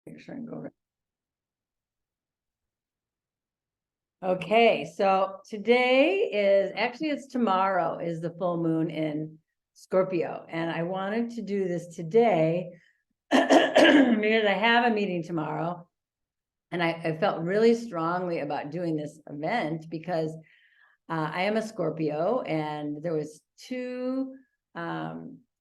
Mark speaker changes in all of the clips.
Speaker 1: Make sure I go right. Okay, so today is actually it's tomorrow is the full moon in Scorpio, and I wanted to do this today because I have a meeting tomorrow, and I felt really strongly about doing this event because I am a Scorpio, and there was two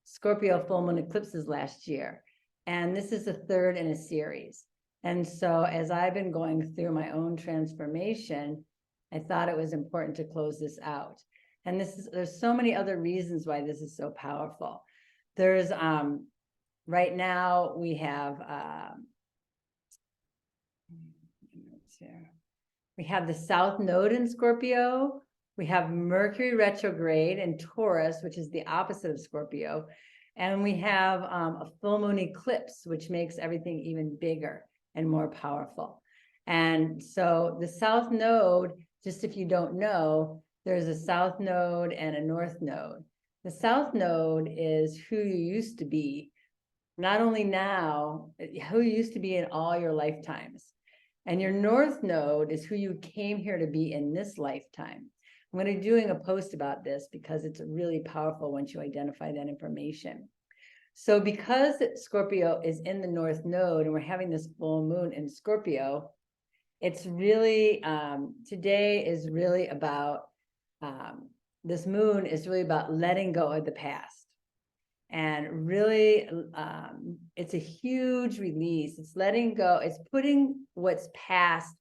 Speaker 1: Scorpio full moon eclipses last year, and this is the third in a series. And so as I've been going through my own transformation, I thought it was important to close this out. And there's so many other reasons why this is so powerful. There's right now we have the South Node in Scorpio. We have Mercury retrograde in Taurus, which is the opposite of Scorpio. And we have a full moon eclipse, which makes everything even bigger and more powerful. And so the South Node, just if you don't know, there's a South Node and a North Node. The South Node is who you used to be, not only now, who you used to be in all your lifetimes. And your North Node is who you came here to be in this lifetime. I'm going to be doing a post about this because it's really powerful once you identify that information. So because Scorpio is in the North Node and we're having this full moon in Scorpio, it's really, today is really about, this moon is really about letting go of the past. And really, it's a huge release. It's letting go. It's putting what's past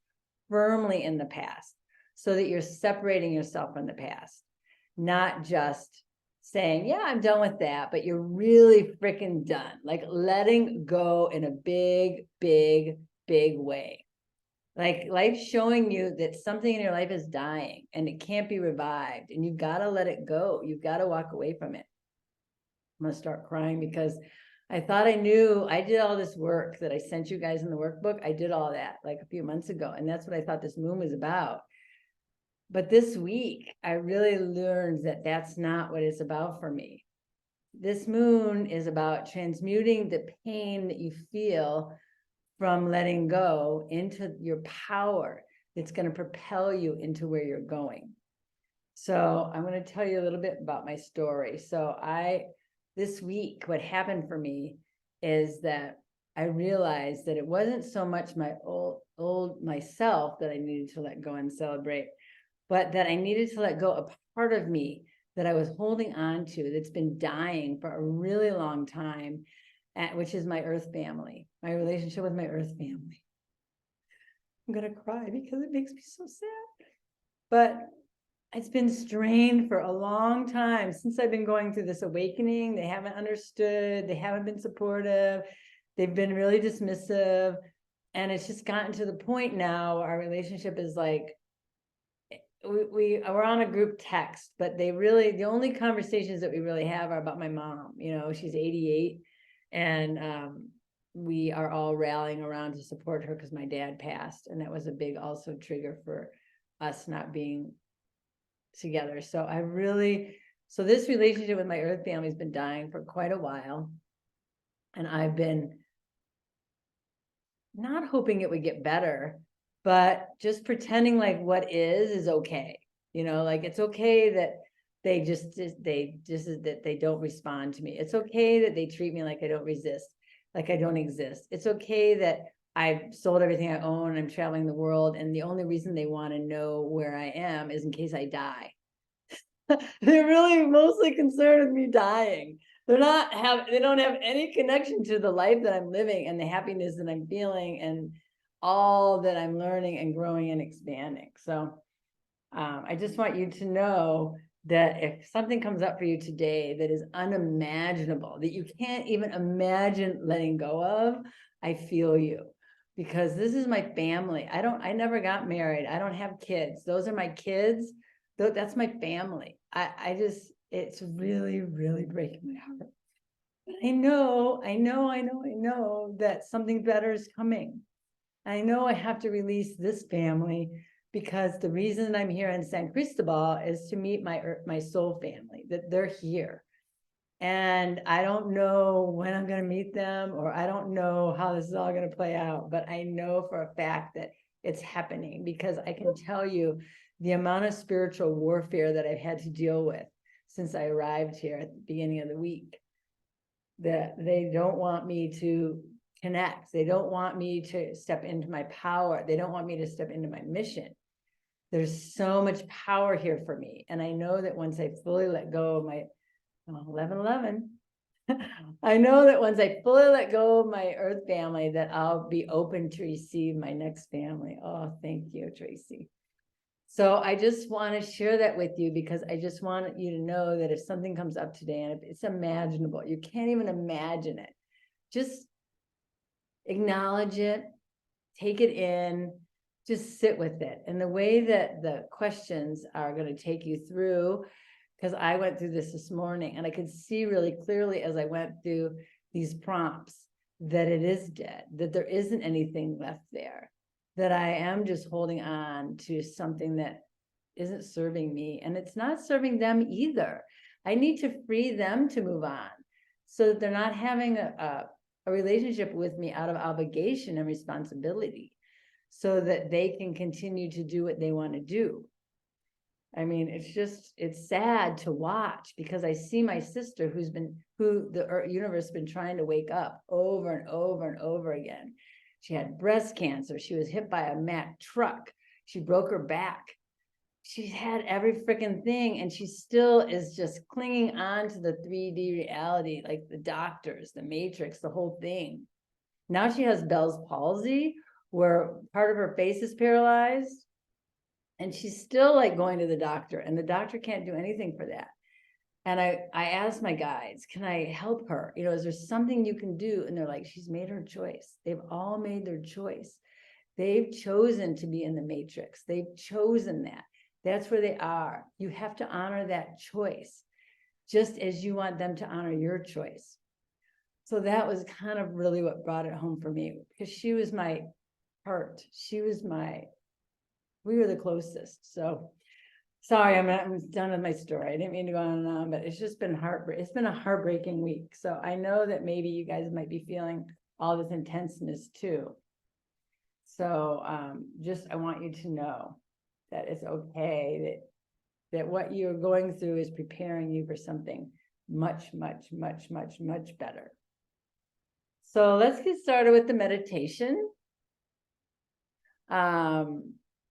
Speaker 1: firmly in the past so that you're separating yourself from the past, not just saying, yeah, I'm done with that, but you're really freaking done. Like letting go in a big, big, big way. Like life's showing you that something in your life is dying and it can't be revived, and you've got to let it go. You've got to walk away from it. I'm going to start crying because I thought I knew. I did all this work that I sent you guys in the workbook. I did all that like a few months ago, and that's what I thought this moon was about. But this week, I really learned that that's not what it's about for me. This moon is about transmuting the pain that you feel from letting go into your power that's going to propel you into where you're going. So I'm going to tell you a little bit about my story. So this week, what happened for me is that I realized that it wasn't so much my old myself that I needed to let go and celebrate, but that I needed to let go a part of me that I was holding on to that's been dying for a really long time, which is my earth family, my relationship with my earth family. I'm going to cry because it makes me so sad. But it's been strained for a long time since I've been going through this awakening. They haven't understood. They haven't been supportive. They've been really dismissive. And it's just gotten to the point now, our relationship is like, we're on a group text, but the only conversations that we really have are about my mom. You know, she's 88, and we are all rallying around to support her because my dad passed, and that was a big also trigger for us not being together. So this relationship with my earth family has been dying for quite a while, and I've been not hoping it would get better, but just pretending like what is okay. You know, like it's okay that that they don't respond to me. It's okay that they treat me like I don't exist. It's okay that I've sold everything I own. I'm traveling the world, and the only reason they want to know where I am is in case I die. They're really mostly concerned with me dying. They don't have any connection to the life that I'm living and the happiness that I'm feeling and all that I'm learning and growing and expanding. So I just want you to know that if something comes up for you today that is unimaginable, that you can't even imagine letting go of, I feel you, because this is my family. I never got married. I don't have kids. Those are my kids. That's my family. It's really, really breaking my heart. But I know that something better is coming. I know I have to release this family because the reason I'm here in San Cristobal is to meet my soul family, that they're here. And I don't know when I'm going to meet them, or I don't know how this is all going to play out, but I know for a fact that it's happening, because I can tell you the amount of spiritual warfare that I've had to deal with since I arrived here at the beginning of the week, that they don't want me to connect. They don't want me to step into my power. They don't want me to step into my mission. There's so much power here for me. And I know that once I fully let go of my 11:11. I know that once I fully let go of my earth family, that I'll be open to receive my next family. Oh, thank you, Tracy. So I just want to share that with you, because I just want you to know that if something comes up today, and if it's imaginable, you can't even imagine it, just acknowledge it, take it in, just sit with it. And the way that the questions are going to take you through, because I went through this morning, and I could see really clearly as I went through these prompts that it is dead, that there isn't anything left there, that I am just holding on to something that isn't serving me, and it's not serving them either. I need to free them to move on, so that they're not having a relationship with me out of obligation and responsibility, so that they can continue to do what they want to do. I mean, it's sad to watch, because I see my sister who the universe has been trying to wake up over and over and over again. She had breast cancer. She was hit by a Mack truck. She broke her back. She's had every freaking thing, and she still is just clinging on to the 3D reality, like the doctors, the matrix, the whole thing. Now she has Bell's palsy, where part of her face is paralyzed. And she's still like going to the doctor, and the doctor can't do anything for that. And I asked my guides, can I help her? You know, is there something you can do? And they're like, she's made her choice. They've all made their choice. They've chosen to be in the matrix. They've chosen that. That's where they are. You have to honor that choice, just as you want them to honor your choice. So that was kind of really what brought it home for me, because she was my heart. We were the closest. So sorry, I'm done with my story. I didn't mean to go on and on, but it's just been it's been a heartbreaking week. So I know that maybe you guys might be feeling all this intenseness too. So I want you to know that it's okay, that what you're going through is preparing you for something much, much, much, much, much better. So let's get started with the meditation.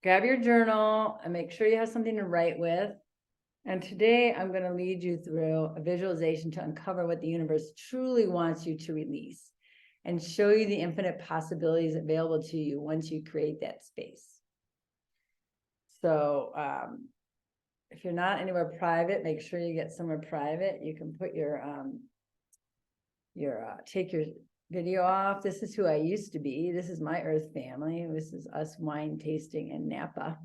Speaker 1: Grab your journal and make sure you have something to write with. And today I'm going to lead you through a visualization to uncover what the universe truly wants you to release, and show you the infinite possibilities available to you once you create that space. So if you're not anywhere private, make sure you get somewhere private. You can put take your video off. This is who I used to be. This is my earth family. This is us wine tasting in Napa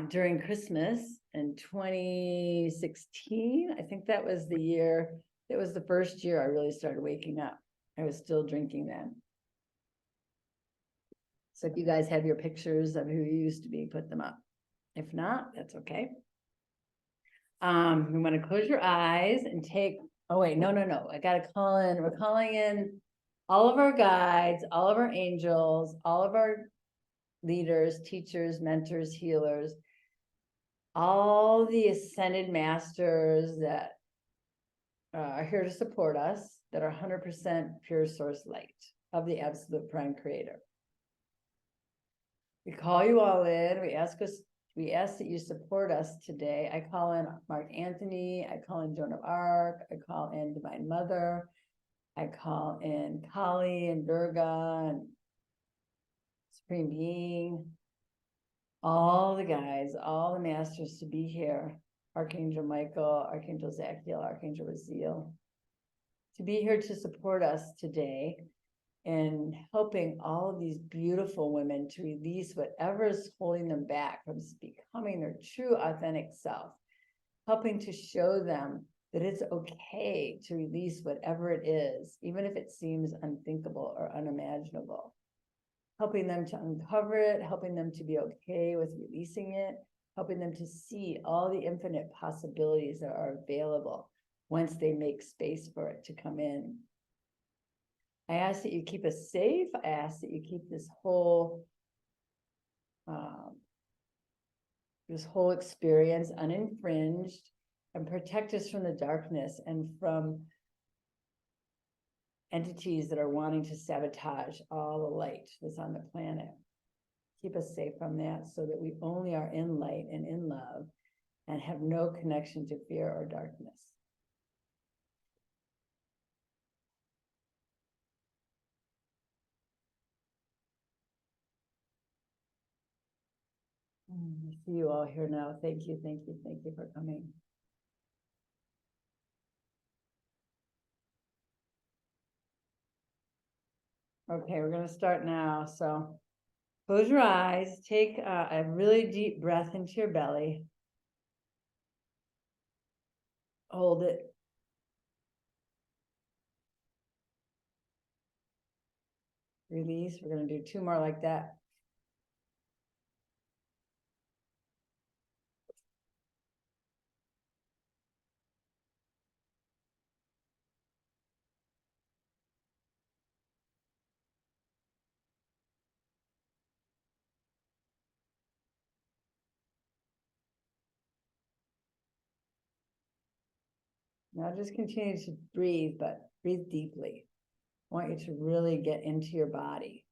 Speaker 1: during Christmas in 2016. I think that was the year. It was the first year I really started waking up. I was still drinking then. So if you guys have your pictures of who you used to be, put them up. If not, that's okay. You want to close your eyes and take, oh wait, no. I got to call in. We're calling in all of our guides, all of our angels, all of our leaders, teachers, mentors, healers, all the ascended masters that are here to support us, that are 100% pure source light of the absolute prime creator. We call you all in. We ask that you support us today. I call in Mark Anthony. I call in Joan of Arc. I call in Divine Mother. I call in Kali and Durga and Supreme Being. All the guys, all the masters to be here. Archangel Michael, Archangel Zachiel, Archangel Raziel, to be here to support us today in helping all of these beautiful women to release whatever is holding them back from becoming their true authentic self, helping to show them that it's okay to release whatever it is, even if it seems unthinkable or unimaginable, helping them to uncover it, helping them to be okay with releasing it, helping them to see all the infinite possibilities that are available once they make space for it to come in. I ask that you keep us safe. I ask that you keep this whole experience uninfringed, and protect us from the darkness and from entities that are wanting to sabotage all the light that's on the planet. Keep us safe from that so that we only are in light and in love and have no connection to fear or darkness. I see you all here now. Thank you, thank you, thank you for coming. Okay, we're going to start now. So close your eyes, take a really deep breath into your belly. Hold it. Release. We're going to do 2 more like that. Now just continue to breathe, but breathe deeply. I want you to really get into your body.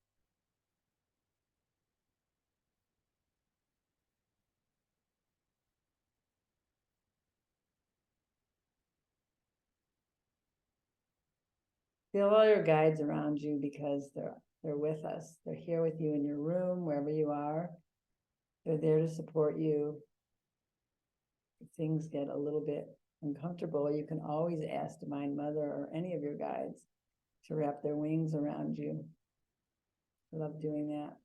Speaker 1: Feel all your guides around you because they're with us. They're here with you in your room, wherever you are. They're there to support you. If things get a little bit uncomfortable, you can always ask Divine Mother or any of your guides to wrap their wings around you. I love doing that.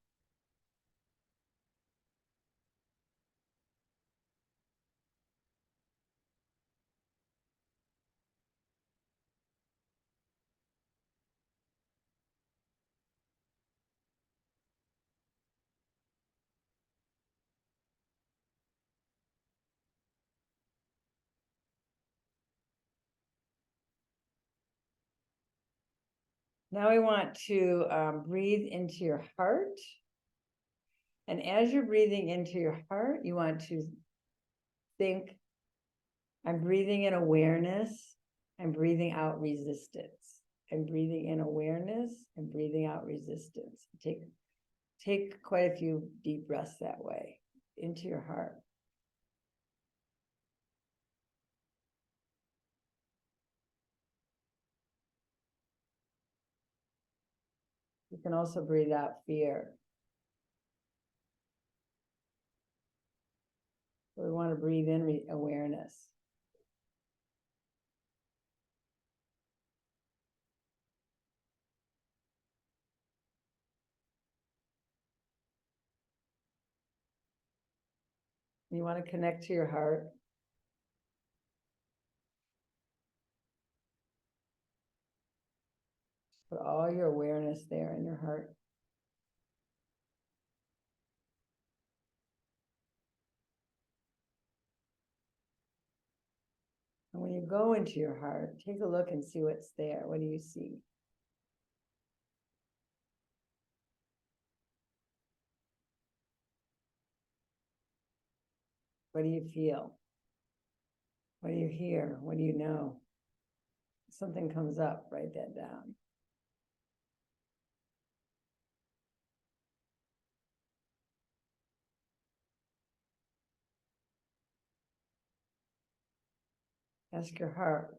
Speaker 1: Now we want to breathe into your heart. And as you're breathing into your heart, you want to think, I'm breathing in awareness. I'm breathing out resistance. I'm breathing in awareness and breathing out resistance. Take quite a few deep breaths that way into your heart. You can also breathe out fear. So we want to breathe in awareness. You want to connect to your heart. Put all your awareness there in your heart. And when you go into your heart, take a look and see what's there. What do you see? What do you feel? What do you hear? What do you know? If something comes up, write that down. Ask your heart.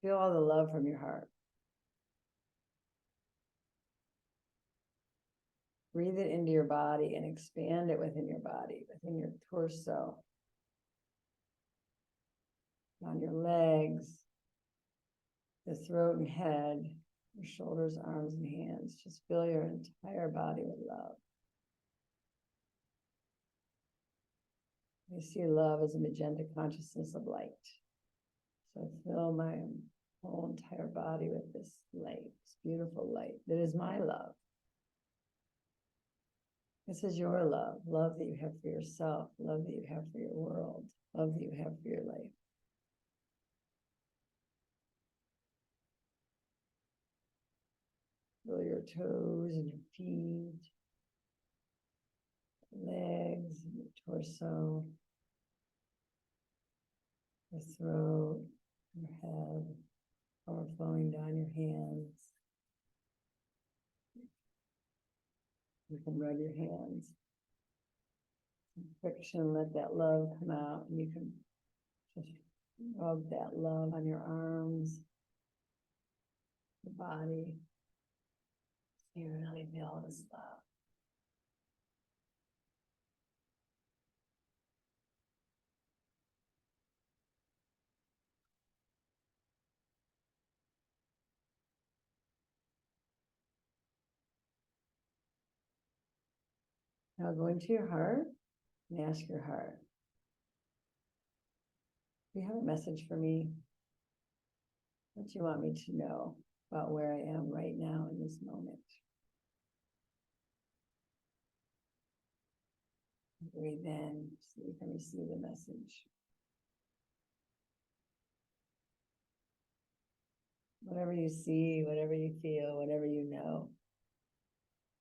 Speaker 1: Feel all the love from your heart. Breathe it into your body and expand it within your body, within your torso, on your legs, the throat and head, your shoulders, arms, and hands. Just fill your entire body with love. I see love as a magenta consciousness of light. So fill my whole entire body with this light, this beautiful light that is my love. This is your love, love that you have for yourself, love that you have for your world, love that you have for your life. Feel your toes and your feet, legs, and your torso, your throat, your head, overflowing down your hands. You can rub your hands. Friction, let that love come out. And you can just rub that love on your arms, your body. You really feel this love. Now go into your heart and ask your heart, do you have a message for me? What do you want me to know about where I am right now in this moment? Breathe in so you can receive the message. Whatever you see, whatever you feel, whatever you know,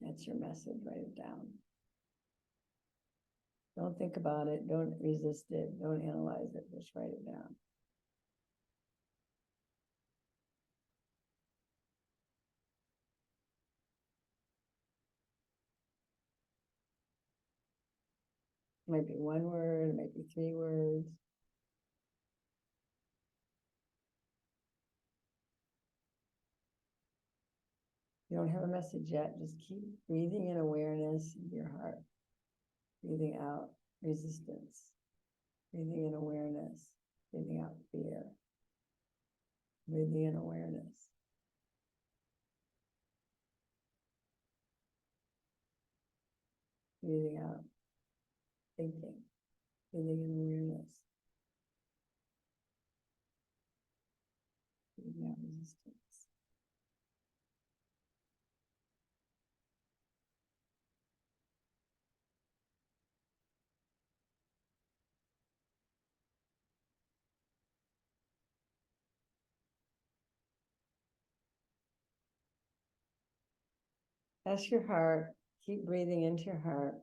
Speaker 1: that's your message. Write it down. Don't think about it. Don't resist it. Don't analyze it. Just write it down. It might be one word, it might be 3 words. You don't have a message yet. Just keep breathing in awareness in your heart. Breathing out resistance. Breathing in awareness. Breathing out fear. Breathing in awareness. Breathing out thinking. Breathing in awareness. Breathing out resistance. Ask your heart, keep breathing into your heart,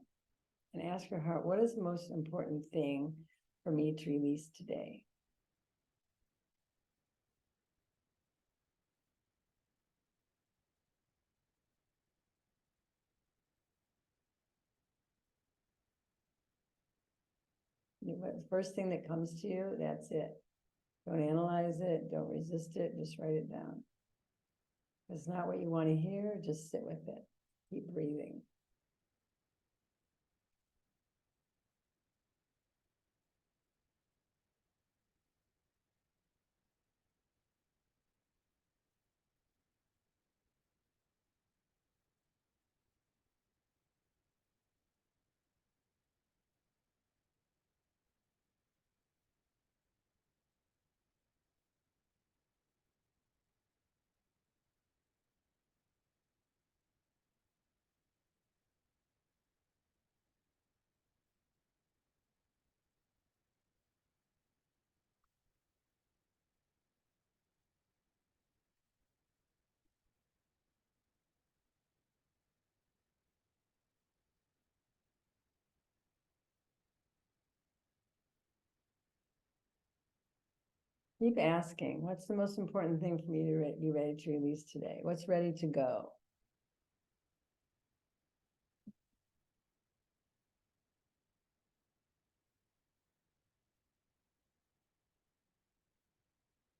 Speaker 1: and ask your heart, what is the most important thing for me to release today? The first thing that comes to you, that's it. Don't analyze it, don't resist it, just write it down. If it's not what you want to hear, just sit with it. Keep breathing. Keep asking, what's the most important thing for me to be ready to release today? What's ready to go?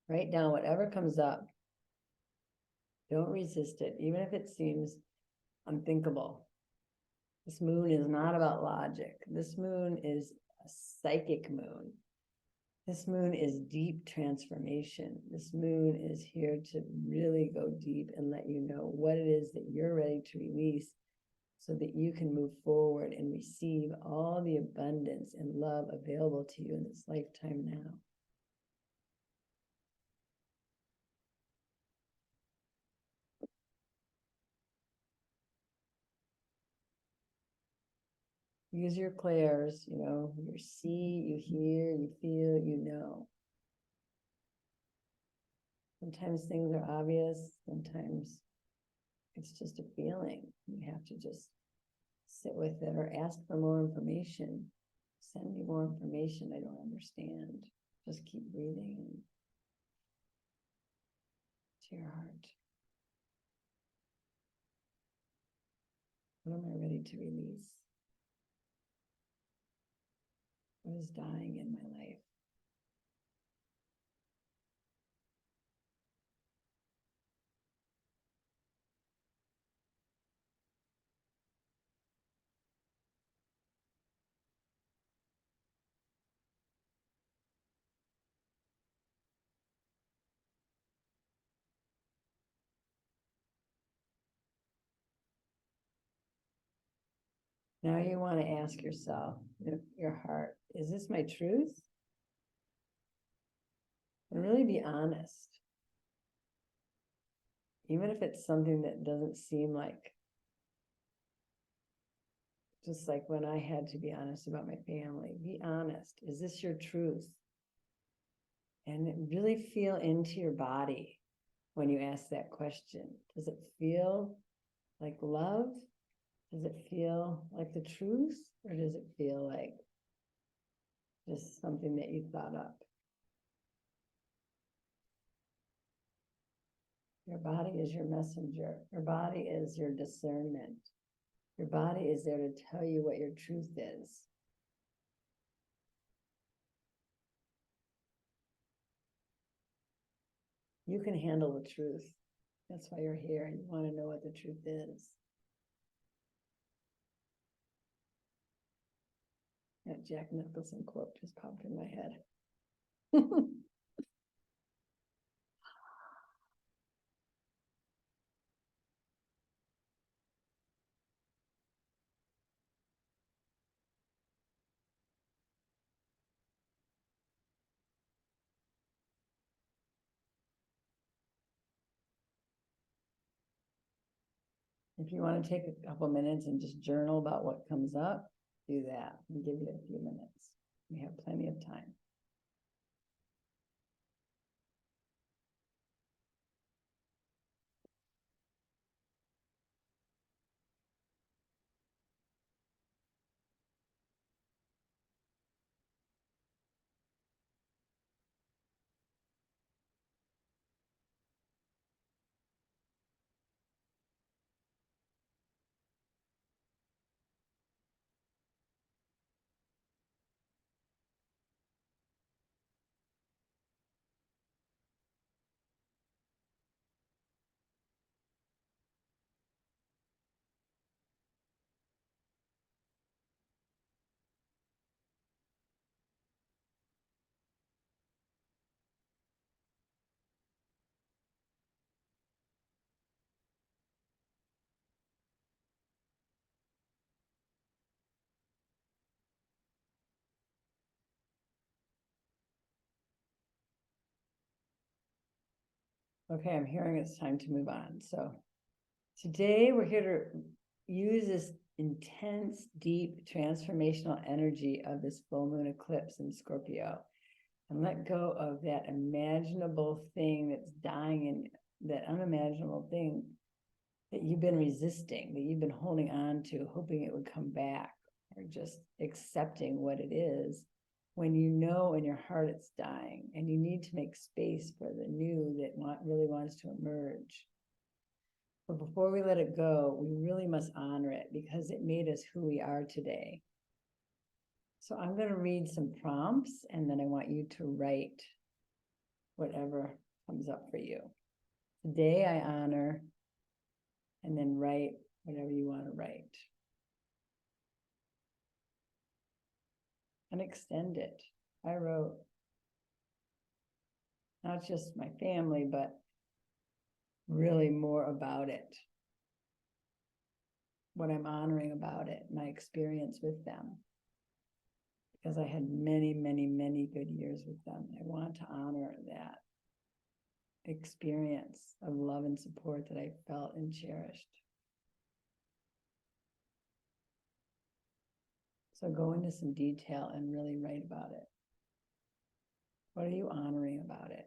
Speaker 1: Write down whatever comes up. Don't resist it, even if it seems unthinkable. This moon is not about logic. This moon is a psychic moon. This moon is deep transformation. This moon is here to really go deep and let you know what it is that you're ready to release so that you can move forward and receive all the abundance and love available to you in this lifetime now. Use your clairs, you see, you hear, you feel, you know. Sometimes things are obvious, sometimes It's just a feeling. You have to just sit with it or ask for more information. Send me more information. I don't understand. Just keep breathing to your heart. What am I ready to release? What is dying in my life? Now you want to ask yourself, your heart, is this my truth? And really be honest. Even if it's something that doesn't seem like, just like when I had to be honest about my family, be honest. Is this your truth? And really feel into your body when you ask that question. Does it feel like love? Does it feel like the truth? Or does it feel like just something that you thought up? Your body is your messenger. Your body is your discernment. Your body is there to tell you what your truth is. You can handle the truth. That's why you're here. You want to know what the truth is. That Jack Nicholson quote just popped in my head. If you want to take a couple minutes and just journal about what comes up, do that. I'll give you a few minutes. We have plenty of time. Okay, I'm hearing it's time to move on. So today we're here to use this intense, deep, transformational energy of this full moon eclipse in Scorpio and let go of that imaginable thing that's dying in that unimaginable thing that you've been resisting, that you've been holding on to, hoping it would come back, or just accepting what it is when you know in your heart it's dying and you need to make space for the new that really wants to emerge. But before we let it go, we really must honor it because it made us who we are today. So I'm going to read some prompts and then I want you to write whatever comes up for you. Today I honor, and then write whatever you want to write. And extend it. I wrote not just my family, but really more about it. What I'm honoring about it, my experience with them. Because I had many, many, many good years with them. I want to honor that experience of love and support that I felt and cherished. So go into some detail and really write about it. What are you honoring about it?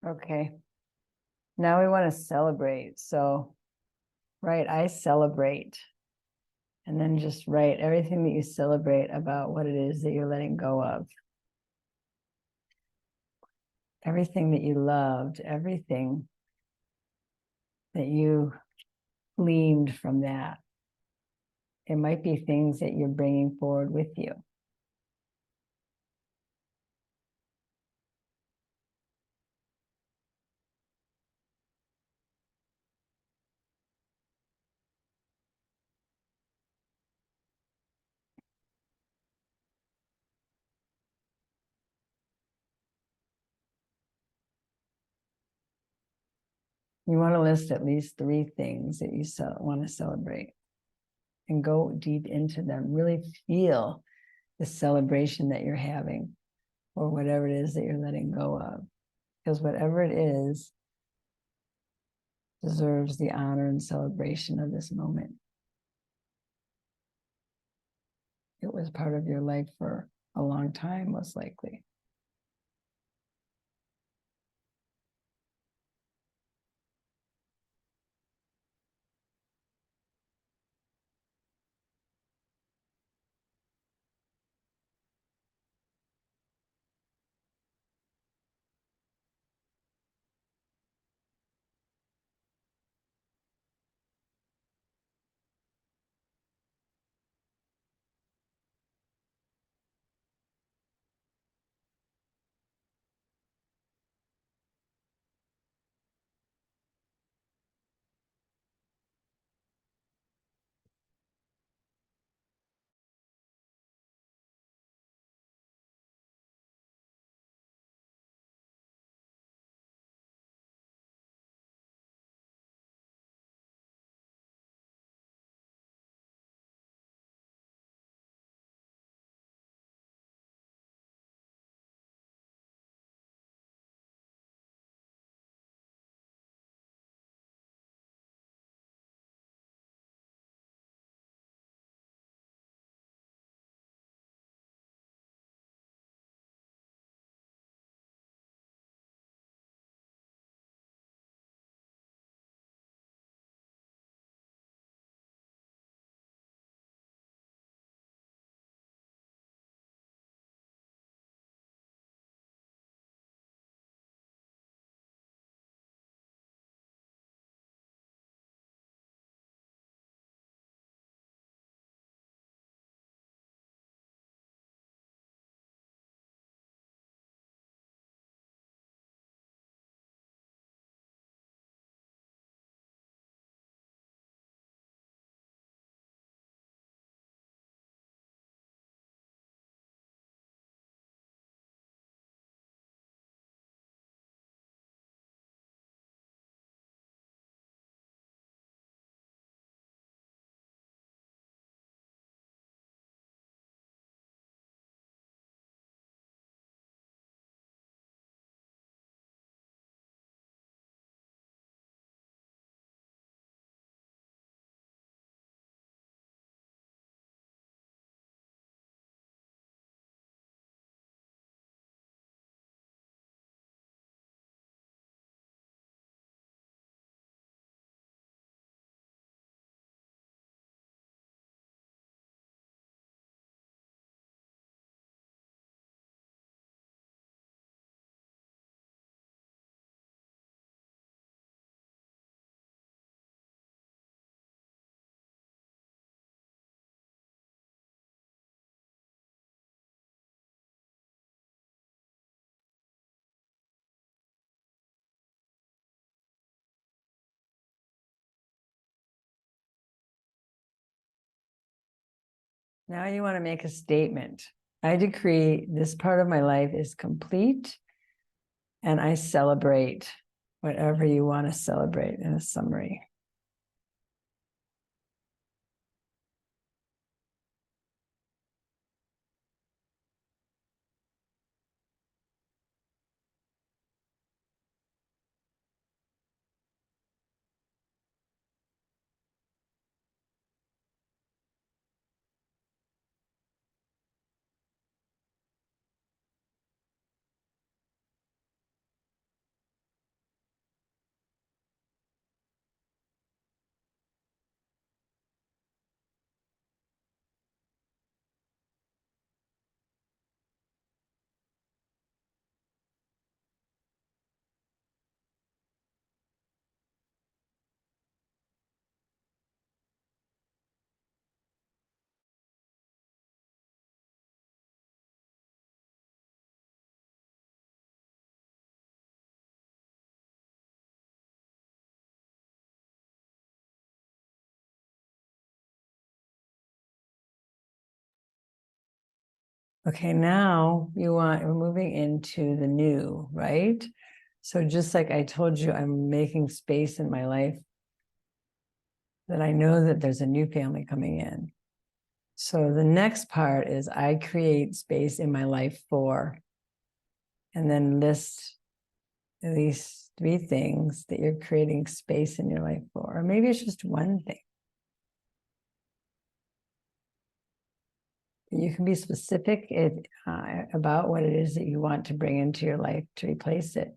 Speaker 1: Okay. Now we want to celebrate. So, right, I celebrate. And then just write everything that you celebrate about what it is that you're letting go of. Everything that you loved, everything that you gleaned from that. It might be things that you're bringing forward with you. You want to list at least 3 things that you want to celebrate and go deep into them. Really feel the celebration that you're having or whatever it is that you're letting go of. Because whatever it is deserves the honor and celebration of this moment. It was part of your life for a long time, most likely. Now you want to make a statement. I decree this part of my life is complete and I celebrate whatever you want to celebrate in a summary. Okay, now we're moving into the new, right? So just like I told you, I'm making space in my life that I know that there's a new family coming in. So the next part is I create space in my life for, and then list at least 3 things that you're creating space in your life for, or maybe it's just one thing. You can be specific about what it is that you want to bring into your life to replace it.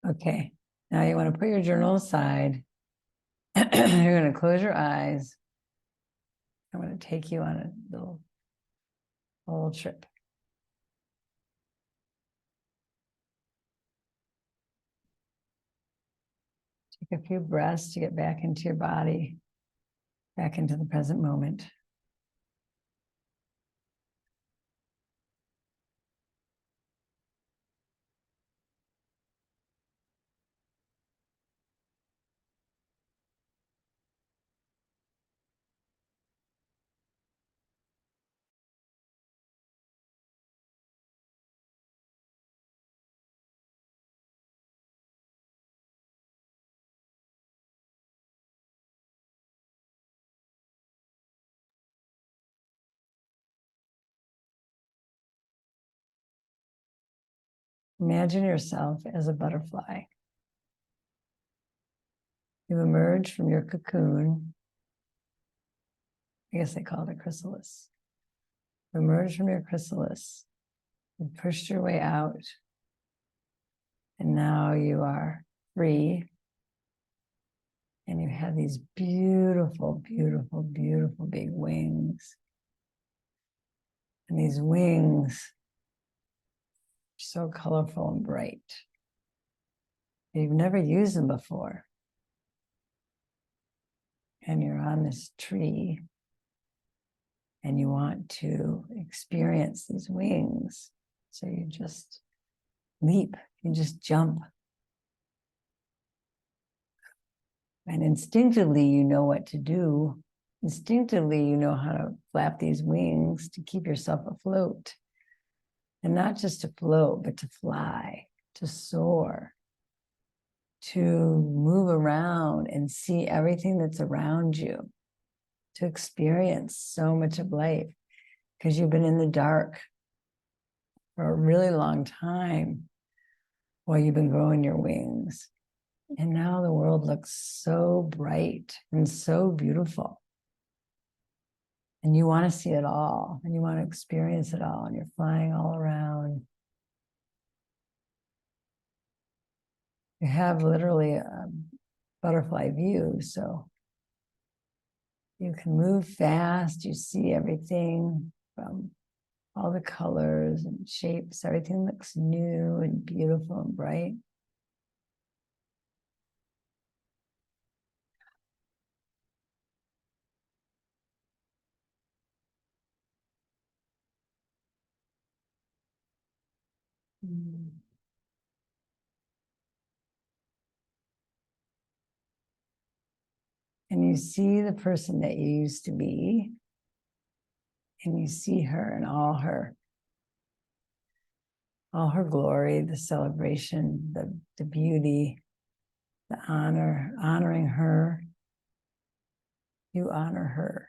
Speaker 1: Okay, now you want to put your journal aside. You're going to close your eyes. I'm going to take you on a little trip. Take a few breaths to get back into your body, back into the present moment. Imagine yourself as a butterfly. You emerge from your cocoon. I guess they call it a chrysalis. You emerge from your chrysalis. You pushed your way out. And now you are free. And you have these beautiful, beautiful, beautiful big wings. And these wings are so colorful and bright. You've never used them before. And you're on this tree and you want to experience these wings. So you just leap, you just jump. And instinctively, you know what to do. Instinctively, you know how to flap these wings to keep yourself afloat. And not just to float, but to fly, to soar, to move around and see everything that's around you, to experience so much of life, because you've been in the dark for a really long time while you've been growing your wings. And now the world looks so bright and so beautiful. And you want to see it all, and you want to experience it all, and you're flying all around. You have literally a butterfly view, so you can move fast. You see everything from all the colors and shapes. Everything looks new and beautiful and bright. Mm. And you see the person that you used to be, and you see her in all her glory, the celebration, the beauty, the honor, honoring her. You honor her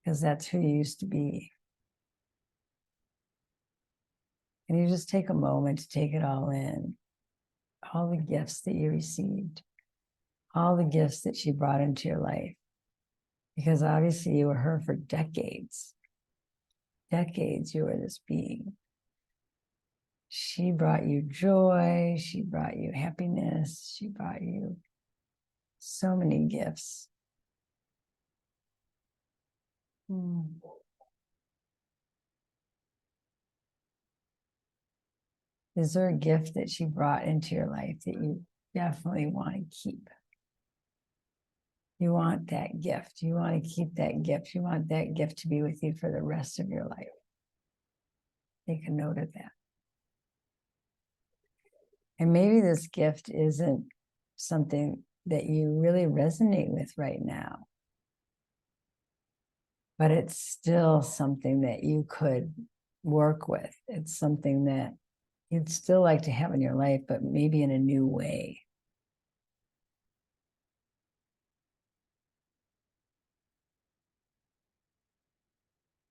Speaker 1: because that's who you used to be. And you just take a moment to take it all in, all the gifts that you received, all the gifts that she brought into your life. Because obviously you were her for decades. Decades you were this being. She brought you joy, she brought you happiness, she brought you so many gifts. Is there a gift that she brought into your life that you definitely want to keep? You want that gift. You want to keep that gift. You want that gift to be with you for the rest of your life. Take a note of that. And maybe this gift isn't something that you really resonate with right now, but it's still something that you could work with. It's something that you'd still like to have in your life, but maybe in a new way.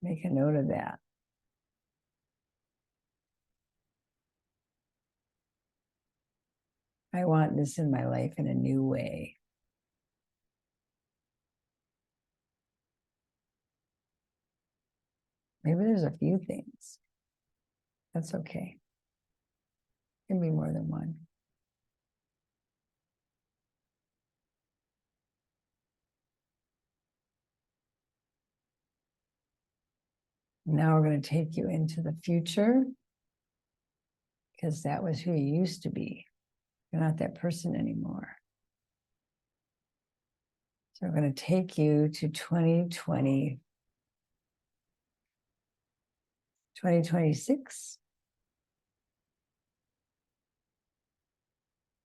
Speaker 1: Make a note of that. I want this in my life in a new way. Maybe there's a few things. That's okay. It can be more than one. Now we're going to take you into the future because that was who you used to be. You're not that person anymore. So we're going to take you to 2020, 2026.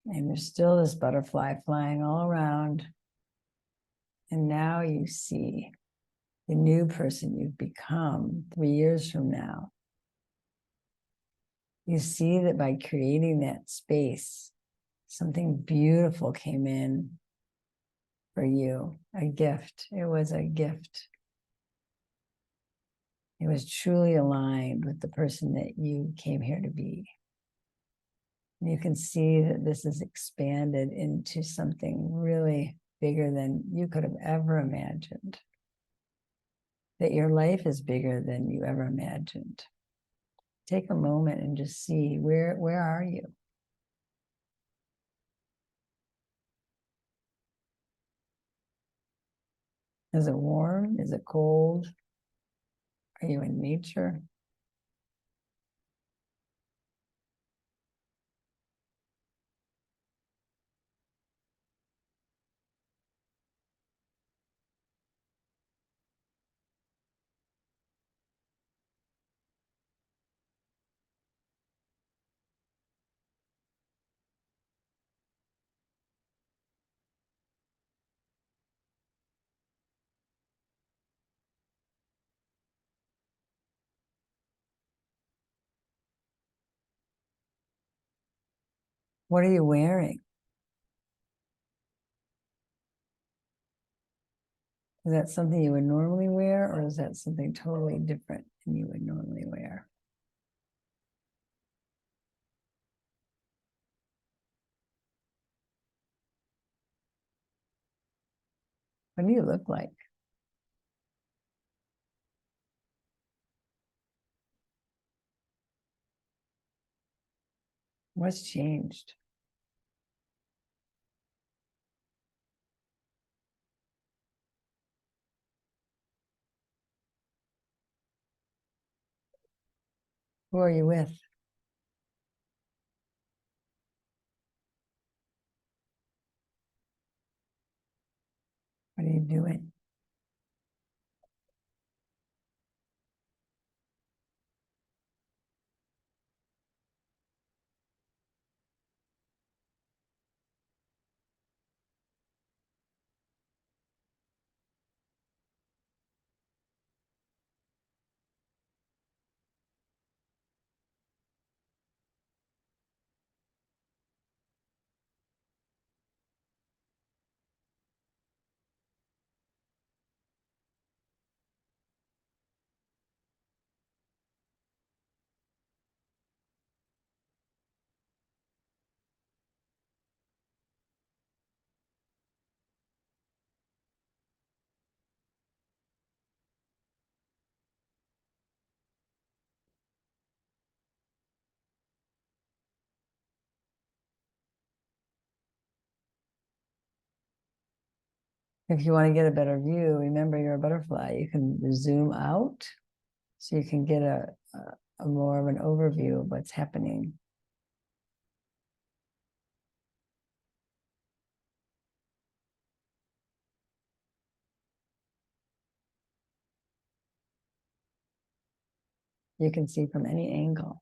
Speaker 1: And there's still this butterfly flying all around. And now you see the new person you've become 3 years from now. You see that by creating that space, something beautiful came in for you, a gift. It was a gift. It was truly aligned with the person that you came here to be. And you can see that this is expanded into something really bigger than you could have ever imagined. That your life is bigger than you ever imagined. Take a moment and just see where are you? Is it warm? Is it cold? Are you in nature? What are you wearing? Is that something you would normally wear, or is that something totally different than you would normally wear? What do you look like? What's changed? Who are you with? What are you doing? If you want to get a better view, remember you're a butterfly. You can zoom out so you can get a more of an overview of what's happening. You can see from any angle.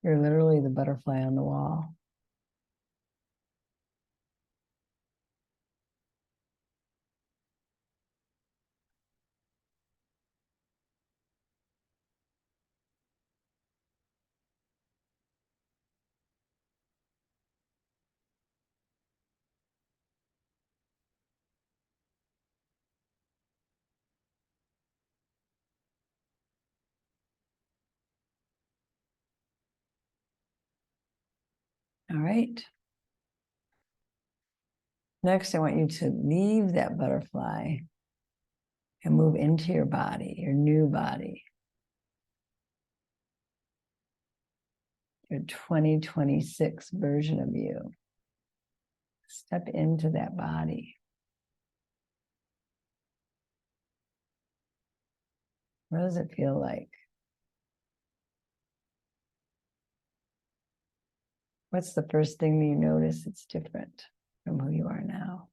Speaker 1: You're literally the butterfly on the wall. All right. Next, I want you to leave that butterfly and move into your body, your new body, your 2026 version of you. Step into that body. What does it feel like? What's the first thing that you notice that's different from who you are now?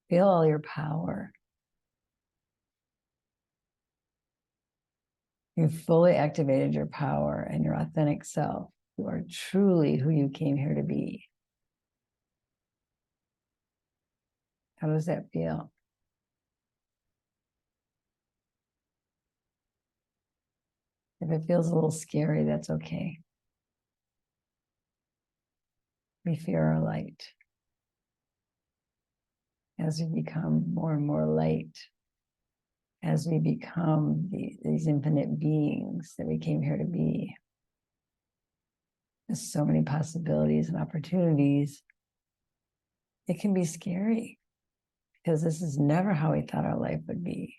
Speaker 1: Feel all your power. You've fully activated your power and your authentic self. You are truly who you came here to be. How does that feel? If it feels a little scary, that's okay. We fear our light. As we become more and more light, as we become these infinite beings that we came here to be, there's so many possibilities and opportunities. It can be scary because this is never how we thought our life would be.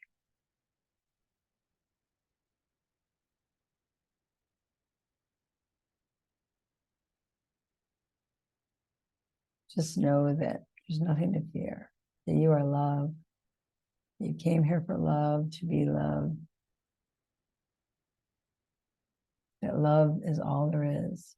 Speaker 1: Just know that there's nothing to fear, that you are love. You came here for love, to be loved. That love is all there is.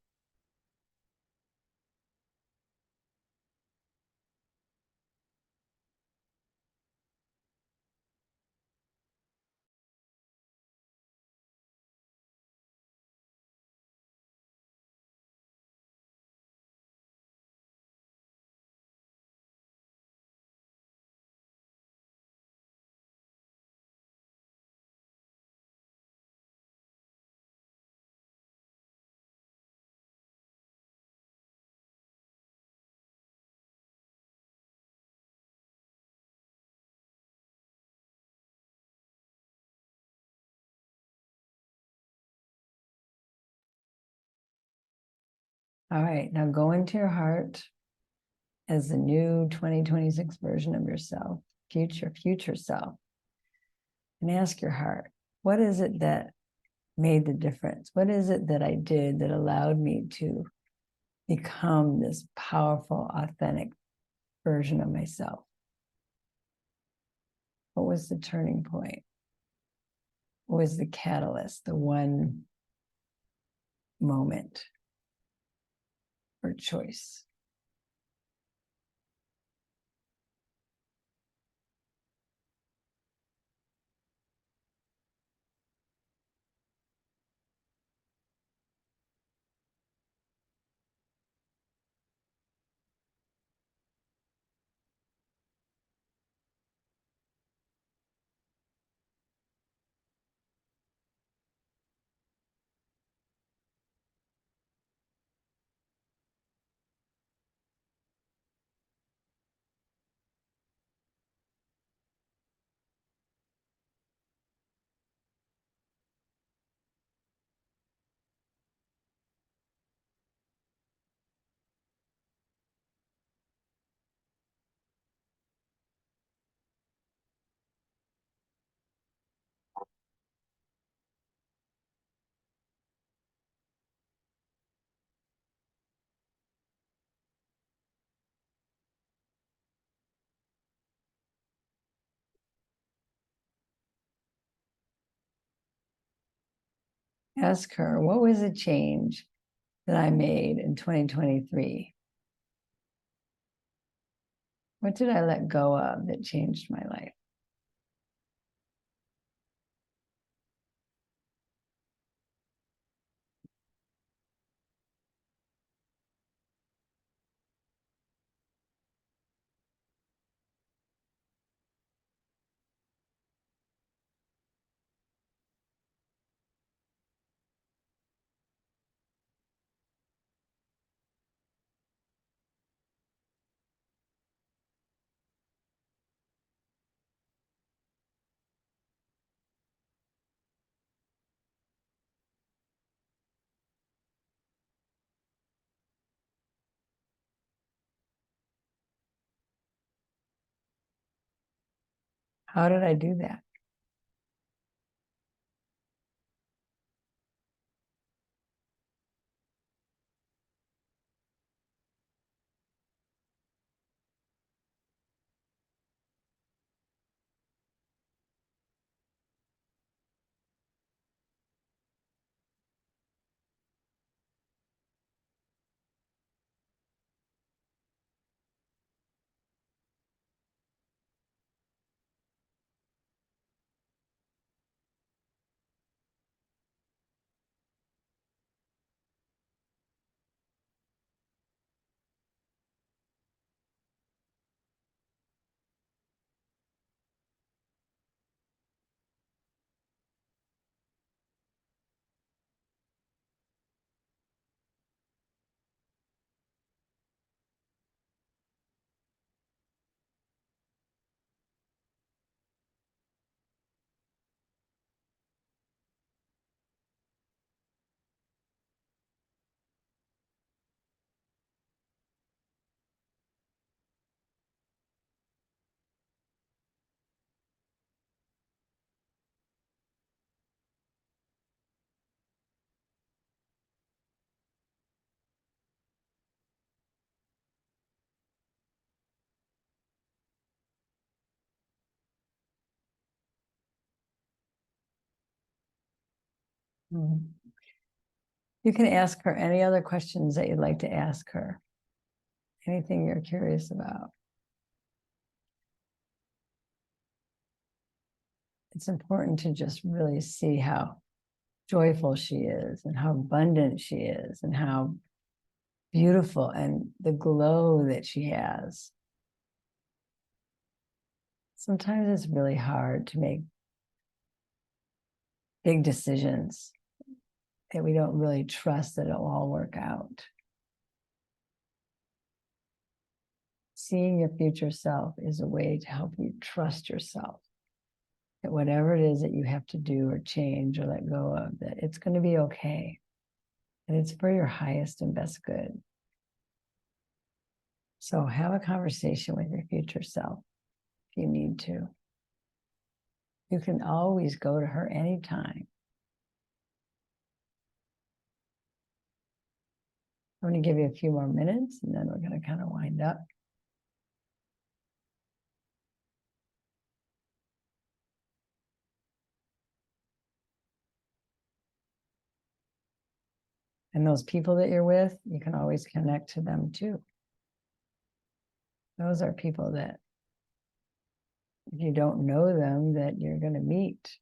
Speaker 1: All right, now go into your heart as the new 2026 version of yourself, future self, and ask your heart, what is it that made the difference? What is it that I did that allowed me to become this powerful, authentic version of myself? What was the turning point? What was the catalyst, the one moment or choice? Ask her, what was the change that I made in 2023? What did I let go of that changed my life? How did I do that? You can ask her any other questions that you'd like to ask her. Anything you're curious about. It's important to just really see how joyful she is and how abundant she is and how beautiful and the glow that she has. Sometimes it's really hard to make big decisions that we don't really trust that it'll all work out. Seeing your future self is a way to help you trust yourself. That whatever it is that you have to do or change or let go of, that it's going to be okay. And it's for your highest and best good. So have a conversation with your future self if you need to. You can always go to her anytime. I'm going to give you a few more minutes and then we're going to kind of wind up. And those people that you're with, you can always connect to them too. Those are people that, if you don't know them, that you're going to meet.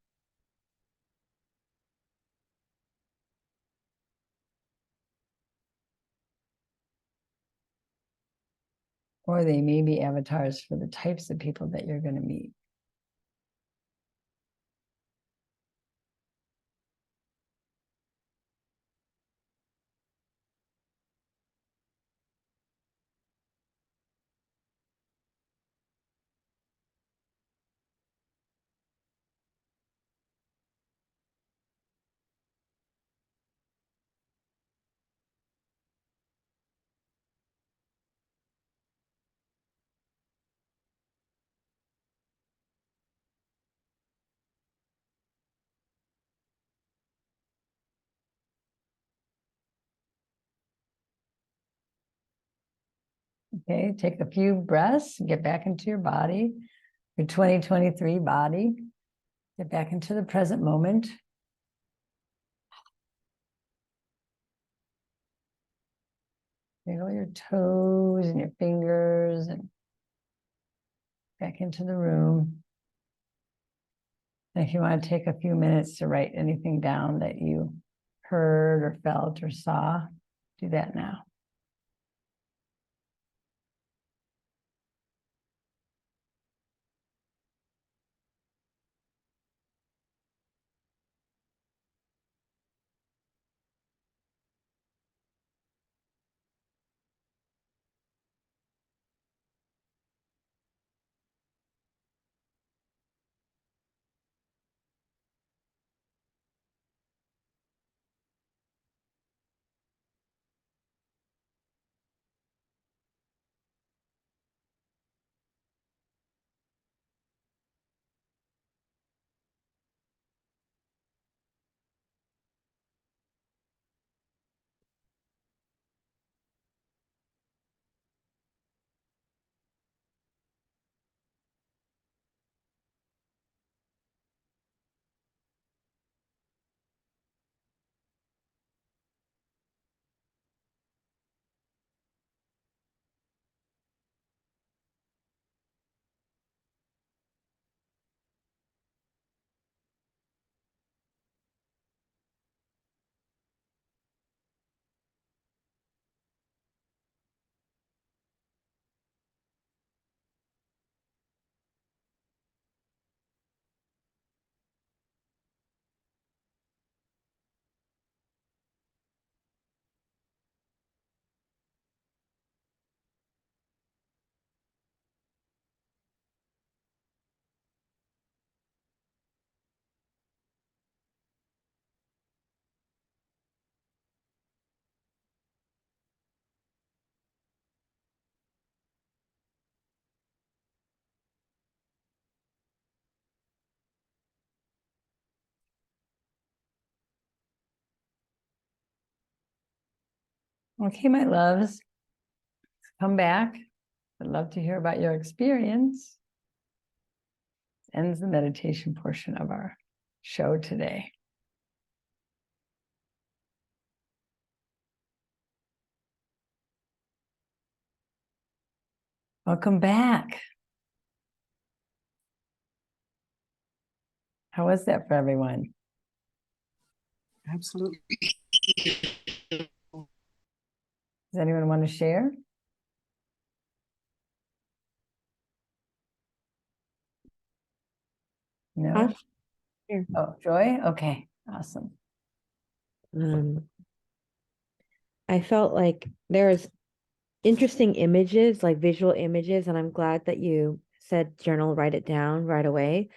Speaker 1: Or they may be avatars for the types of people that you're going to meet. Okay, take a few breaths, get back into your body, your 2023 body, get back into the present moment. Wiggle your toes and your fingers and back into the room. And if you want to take a few minutes to write anything down that you heard or felt or saw, do that now. Okay, my loves, come back. I'd love to hear about your experience. Ends the meditation portion of our show today. Welcome back. How was that for everyone?
Speaker 2: Absolutely.
Speaker 1: Does anyone want to share? No?
Speaker 2: Sure.
Speaker 1: Oh, Joy? Okay, awesome.
Speaker 3: I felt like there's interesting images, like visual images, and I'm glad that you said journal, write it down right away,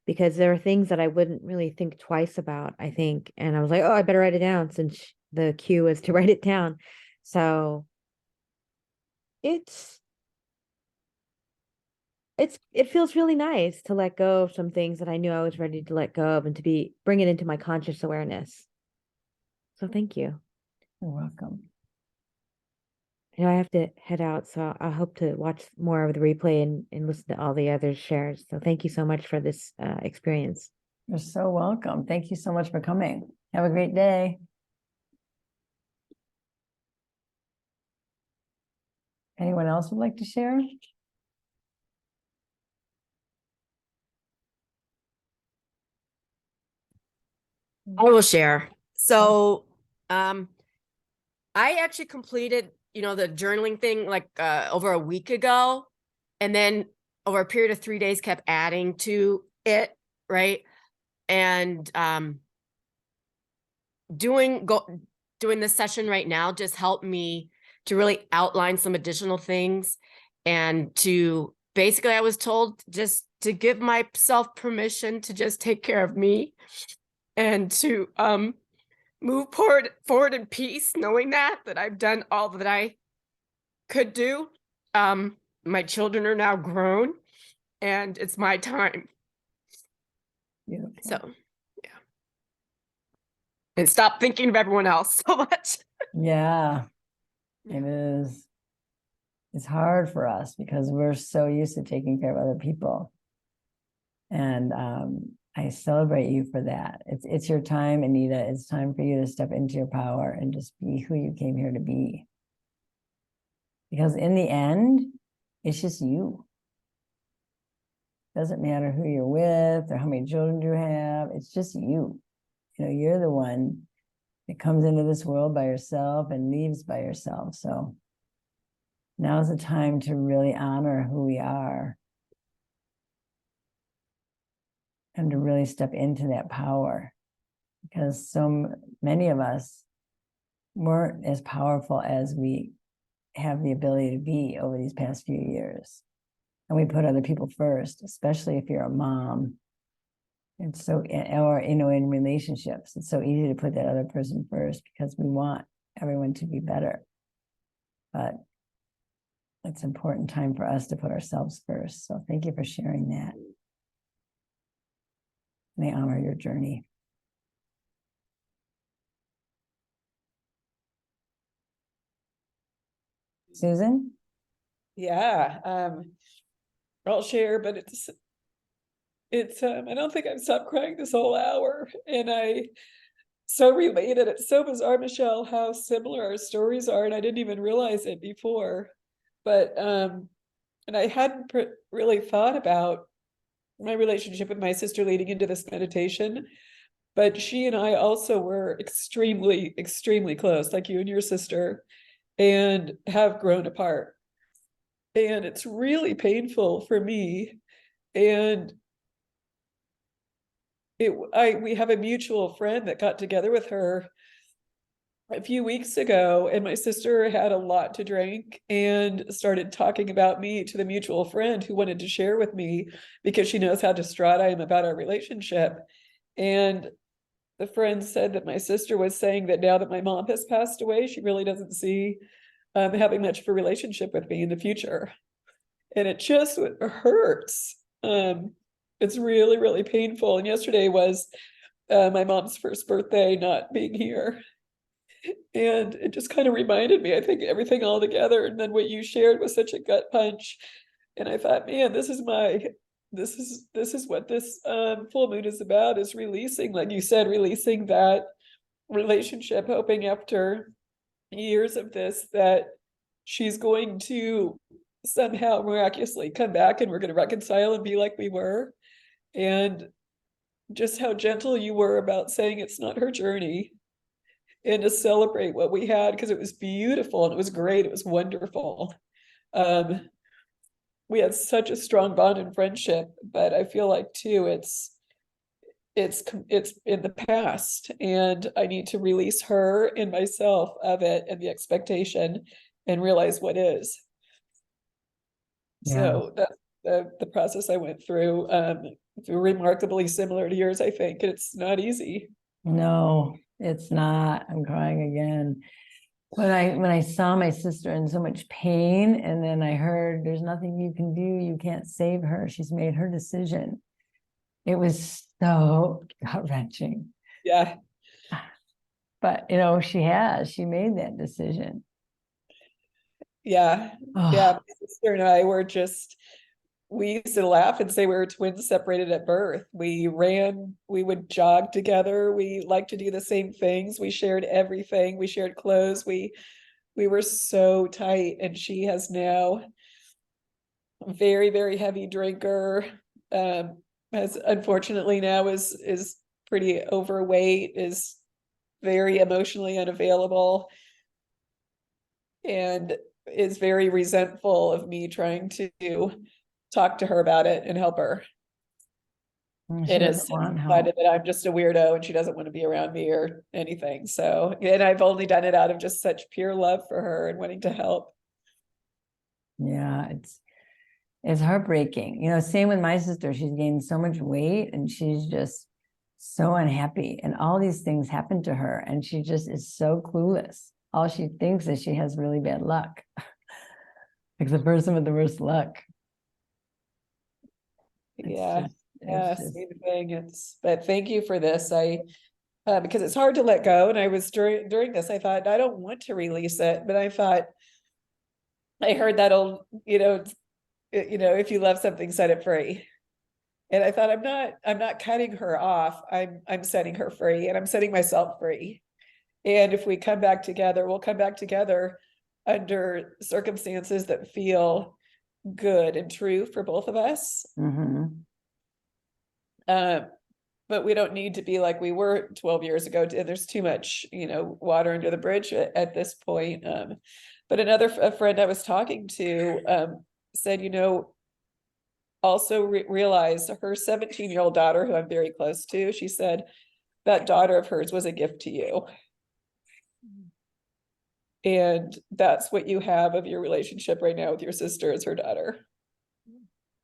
Speaker 3: because there are things that I wouldn't really think twice about, I think. And I was like, oh, I better write it down since the cue is to write it down. So it's it feels really nice to let go of some things that I knew I was ready to let go of and to bring it into my conscious awareness. So thank you.
Speaker 1: You're welcome.
Speaker 3: I have to head out, so I hope to watch more of the replay and listen to all the other shares. So thank you so much for this experience.
Speaker 1: You're so welcome. Thank you so much for coming. Have a great day. Anyone else would like to share?
Speaker 4: I will share. So, I actually completed, the journaling thing like over a week ago, and then over a period of 3 days kept adding to it, right? And doing this session right now just helped me to really outline some additional things, and to basically, I was told just to give myself permission to just take care of me, and to move forward in peace, knowing that I've done all that I could do. My children are now grown, and it's my time.
Speaker 1: Beautiful.
Speaker 4: So, yeah. And stop thinking of everyone else so much.
Speaker 1: Yeah, it is. It's hard for us because we're so used to taking care of other people. And I celebrate you for that. It's your time, Anita. It's time for you to step into your power and just be who you came here to be. Because in the end, it's just you. Doesn't matter who you're with or how many children you have. It's just you. You know, you're the one that comes into this world by yourself and leaves by yourself. So now's the time to really honor who we are and to really step into that power, because so many of us weren't as powerful as we have the ability to be over these past few years. And we put other people first, especially if you're a mom. It's so, or, you know, in relationships, it's so easy to put that other person first because we want everyone to be better. But it's an important time for us to put ourselves first. So thank you for sharing that. May honor your journey. Susan?
Speaker 2: Yeah, I'll share, but it's I don't think I've stopped crying this whole hour, and I so related. It's so bizarre, Michelle, how similar our stories are, and I didn't even realize it before. But and I hadn't really thought about my relationship with my sister leading into this meditation, but she and I also were extremely, extremely close, like you and your sister, and have grown apart. And it's really painful for me. And we have a mutual friend that got together with her a few weeks ago, and my sister had a lot to drink and started talking about me to the mutual friend who wanted to share with me because she knows how distraught I am about our relationship. And the friend said that my sister was saying that now that my mom has passed away, she really doesn't see having much of a relationship with me in the future. And it just hurts. It's really, really painful. And yesterday was my mom's first birthday not being here. And it just kind of reminded me, I think, everything all together. And then what you shared was such a gut punch. And I thought, man, this is what this full moon is about, is releasing, like you said, releasing that relationship, hoping after years of this that she's going to somehow miraculously come back and we're going to reconcile and be like we were. And just how gentle you were about saying it's not her journey, and to celebrate what we had, because it was beautiful and it was great. It was wonderful. We had such a strong bond and friendship, but I feel like too, it's in the past, and I need to release her and myself of it and the expectation and realize what is.
Speaker 1: Yeah.
Speaker 2: So that's the process I went through, remarkably similar to yours, I think. It's not easy.
Speaker 1: No, it's not. I'm crying again. When I saw my sister in so much pain, and then I heard there's nothing you can do, you can't save her, she's made her decision. It was so gut-wrenching.
Speaker 2: Yeah.
Speaker 1: But you know, she made that decision.
Speaker 2: Yeah.
Speaker 1: Oh.
Speaker 2: Yeah. My sister and I were we used to laugh and say we were twins separated at birth. We would jog together. We liked to do the same things. We shared everything. We shared clothes. We were so tight. And she has now very, very heavy drinker. Has unfortunately now is pretty overweight, is very emotionally unavailable, and is very resentful of me trying to talk to her about it and help her. It is decided that I'm just a weirdo and she doesn't want to be around me or anything. So, and I've only done it out of just such pure love for her and wanting to help.
Speaker 1: Yeah, it's heartbreaking. You know, same with my sister. She's gained so much weight and she's just so unhappy, and all these things happen to her and she just is so clueless. All she thinks is she has really bad luck. Like the person with the worst luck.
Speaker 2: Yeah, same thing. But thank you for this. Because it's hard to let go. And I was during this, I thought, I don't want to release it, but I thought, I heard that old, if you love something, set it free. And I thought, I'm not cutting her off. I'm setting her free, and I'm setting myself free. And if we come back together, we'll come back together under circumstances that feel good and true for both of us.
Speaker 1: Mhm.
Speaker 2: But we don't need to be like we were 12 years ago. There's too much, water under the bridge at this point. But a friend I was talking to said, also realized her 17-year-old daughter, who I'm very close to, she said, that daughter of hers was a gift to you. And that's what you have of your relationship right now with your sister as her daughter.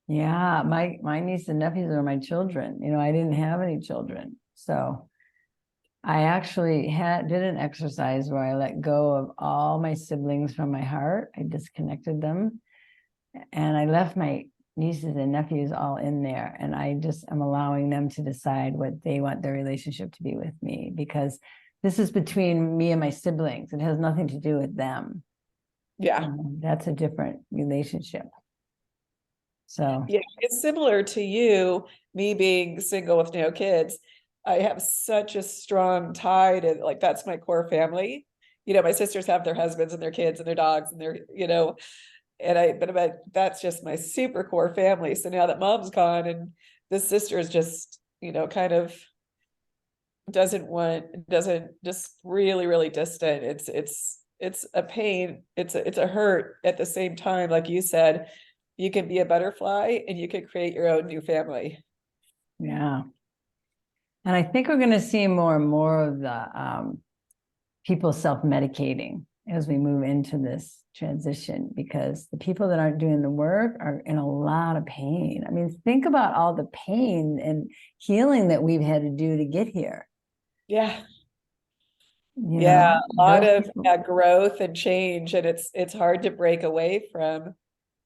Speaker 1: Yeah, my niece and nephews are my children. I didn't have any children. So I actually did an exercise where I let go of all my siblings from my heart. I disconnected them and I left my nieces and nephews all in there. And I just am allowing them to decide what they want their relationship to be with me, because this is between me and my siblings. It has nothing to do with them.
Speaker 2: Yeah.
Speaker 1: That's a different relationship. So
Speaker 2: yeah, it's similar to you, me being single with no kids. I have such a strong tie to, like, that's my core family. My sisters have their husbands and their kids and their dogs and their, but that's just my super core family. So now that mom's gone and this sister is just, kind of doesn't just really, really distant. It's a pain. It's a hurt at the same time. Like you said, you can be a butterfly and you can create your own new family.
Speaker 1: yeah. And I think we're going to see more and more of the people self-medicating as we move into this transition, because the people that aren't doing the work are in a lot of pain. I mean, think about all the pain and healing that we've had to do to get here.
Speaker 2: Yeah.
Speaker 1: A
Speaker 2: lot of growth and change, and it's hard to break away from.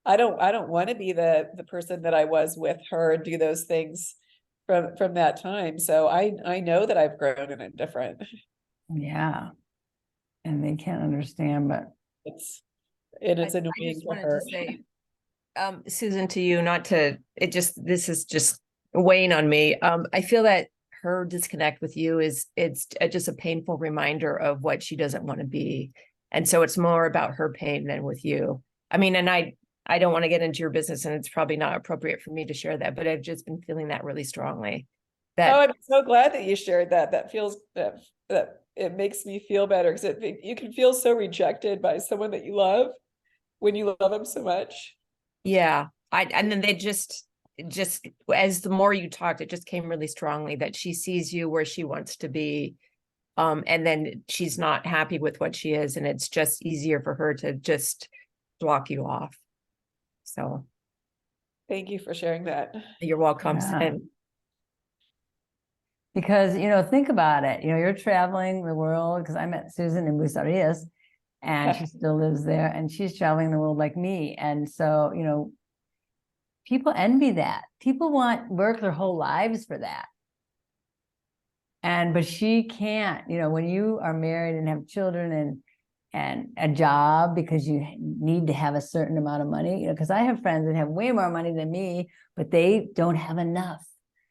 Speaker 2: I don't want to be the person that I was with her and do those things from that time. So I know that I've grown and I'm different.
Speaker 1: Yeah. And they can't understand, but
Speaker 2: It's
Speaker 5: I
Speaker 2: annoying
Speaker 5: just
Speaker 2: to
Speaker 5: wanted
Speaker 2: her.
Speaker 5: to say, Susan, to you, this is just weighing on me. I feel that her disconnect with you it's just a painful reminder of what she doesn't want to be. And so it's more about her pain than with you. I mean, and I don't want to get into your business, and it's probably not appropriate for me to share that, but I've just been feeling that really strongly.
Speaker 2: I'm so glad that you shared that. That feels that it makes me feel better, because you can feel so rejected by someone that you love when you love them so much.
Speaker 5: Yeah. And then they just as the more you talked, it just came really strongly that she sees you where she wants to be. And then she's not happy with what she is, and it's just easier for her to just block you off. So
Speaker 2: Thank you for sharing that.
Speaker 5: you're welcome.
Speaker 1: Yeah.
Speaker 5: And
Speaker 1: because, think about it, you're traveling the world, because I met Susan in Buenos Aires and she still lives there, and she's traveling the world like me. And so, people envy that. People work their whole lives for that. But she can't, when you are married and have children and a job, because you need to have a certain amount of money, because I have friends that have way more money than me, but they don't have enough.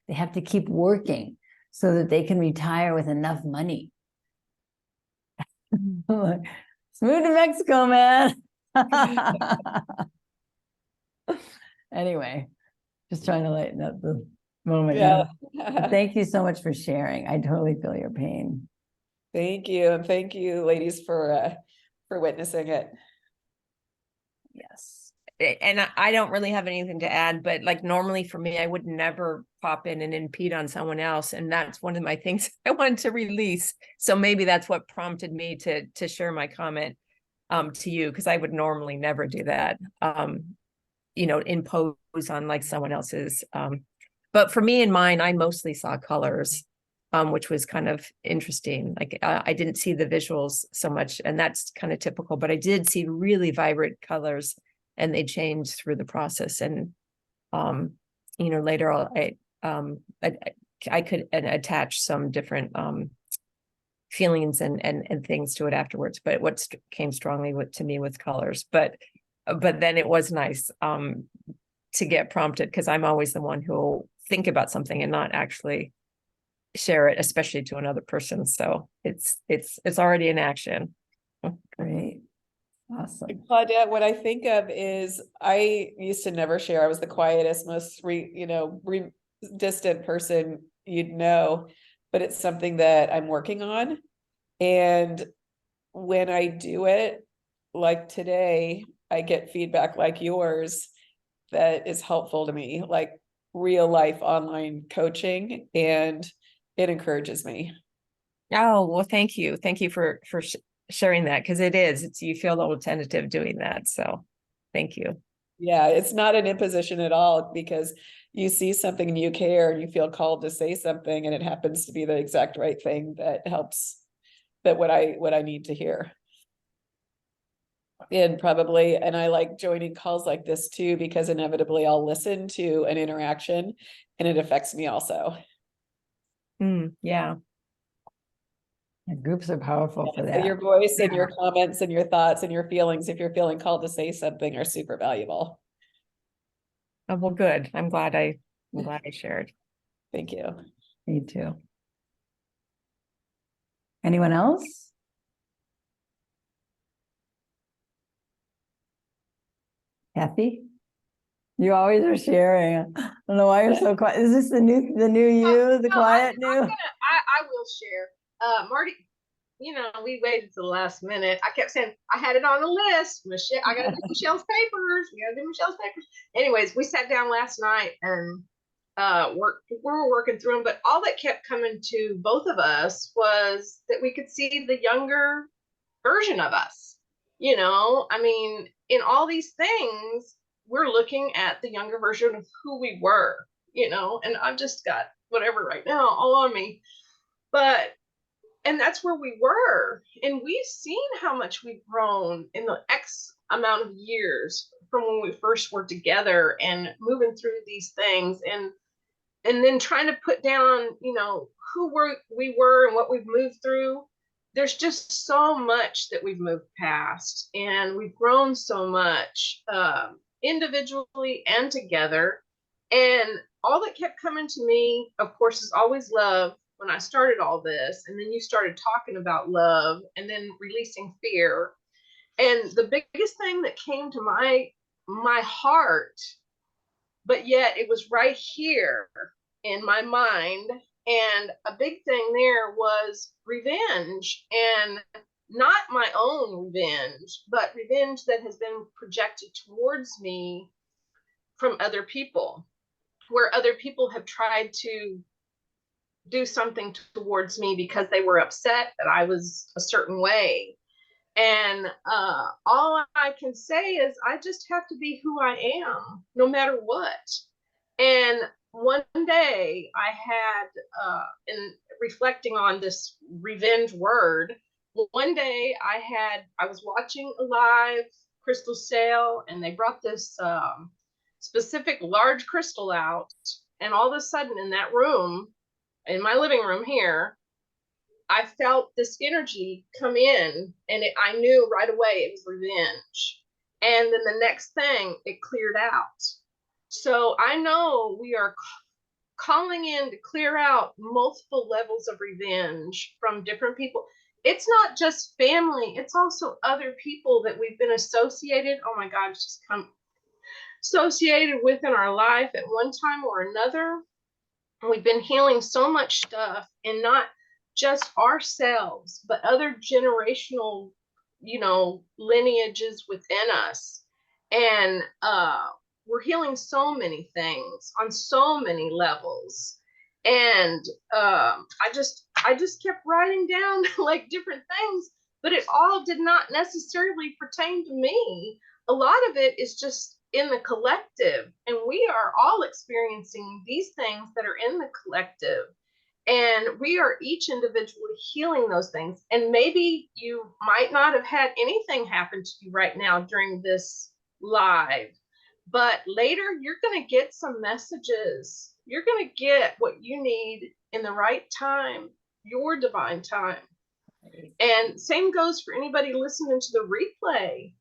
Speaker 1: They have to keep working so that they can retire with enough money. Let's move to Mexico, man. Anyway, just trying to lighten up the moment.
Speaker 2: Yeah.
Speaker 1: Thank you so much for sharing. I totally feel your pain.
Speaker 2: Thank you. And thank you, ladies, for witnessing it.
Speaker 1: Yes.
Speaker 5: and I don't really have anything to add, but like normally for me, I would never pop in and impede on someone else. And that's one of my things I wanted to release. So maybe that's what prompted me to share my comment to you, because I would normally never do that. Impose on like someone else's. But for me and mine, I mostly saw colors, which was kind of interesting. Like I didn't see the visuals so much, and that's kind of typical, but I did see really vibrant colors, and they changed through the process. And, later I could attach some different feelings and things to it afterwards, but what came strongly to me with colors. But then it was nice to get prompted, because I'm always the one who will think about something and not actually share it, especially to another person. So it's already in action.
Speaker 1: Great. Awesome.
Speaker 2: Claudette, what I think of is I used to never share. I was the quietest, most distant person you'd know, but it's something that I'm working on. And when I do it, like today, I get feedback like yours that is helpful to me, like real life online coaching, and it encourages me.
Speaker 5: Oh, well, thank you. Thank you for sharing that, because it's you feel a little tentative doing that. So thank you.
Speaker 2: Yeah, it's not an imposition at all, because you see something and you care and you feel called to say something, and it happens to be the exact right thing that helps, that what I need to hear. And I like joining calls like this too, because inevitably I'll listen to an interaction and it affects me also.
Speaker 5: Yeah.
Speaker 1: And groups are powerful for
Speaker 2: So
Speaker 1: that.
Speaker 2: your voice and your comments and your thoughts and your feelings, if you're feeling called to say something, are super valuable.
Speaker 5: Oh, well, good. I'm glad I shared.
Speaker 2: Thank you.
Speaker 1: Me too. Anyone else? Kathy? You always are sharing. I don't know why you're so quiet. Is this the new you, the quiet new?
Speaker 6: I will share. Marty, we waited to the last minute. I kept saying I had it on the list. Michelle, I gotta do Michelle's papers. We gotta do Michelle's papers. Anyways, we sat down last night and we were working through them, but all that kept coming to both of us was that we could see the younger version of us. I mean, in all these things, we're looking at the younger version of who we were, and I've just got whatever right now all on me. And that's where we were. And we've seen how much we've grown in the X amount of years from when we first were together and moving through these things and then trying to put down, who we were and what we've moved through. There's just so much that we've moved past, and we've grown so much individually and together. And all that kept coming to me, of course, is always love when I started all this. And then you started talking about love and then releasing fear. And the biggest thing that came to my heart, but yet it was right here in my mind. And a big thing there was revenge, and not my own revenge, but revenge that has been projected towards me from other people, where other people have tried to do something towards me because they were upset that I was a certain way. And all I can say is I just have to be who I am, no matter what. And one day I had, in reflecting on this revenge word, one day I was watching a live crystal sale, and they brought this specific large crystal out. And all of a sudden in that room, in my living room here, I felt this energy come in, and I knew right away it was revenge. And then the next thing, it cleared out. So I know we are calling in to clear out multiple levels of revenge from different people. It's not just family, it's also other people that we've been associated, oh my God, it's just come associated with in our life at one time or another. We've been healing so much stuff, and not just ourselves, but other generational, lineages within us. And we're healing so many things on so many levels. And I just kept writing down like different things, but it all did not necessarily pertain to me. A lot of it is just in the collective, and we are all experiencing these things that are in the collective, and we are each individually healing those things. And maybe you might not have had anything happen to you right now during this live, but later you're going to get some messages. You're going to get what you need in the right time, your divine time. And same goes for anybody listening to the replay,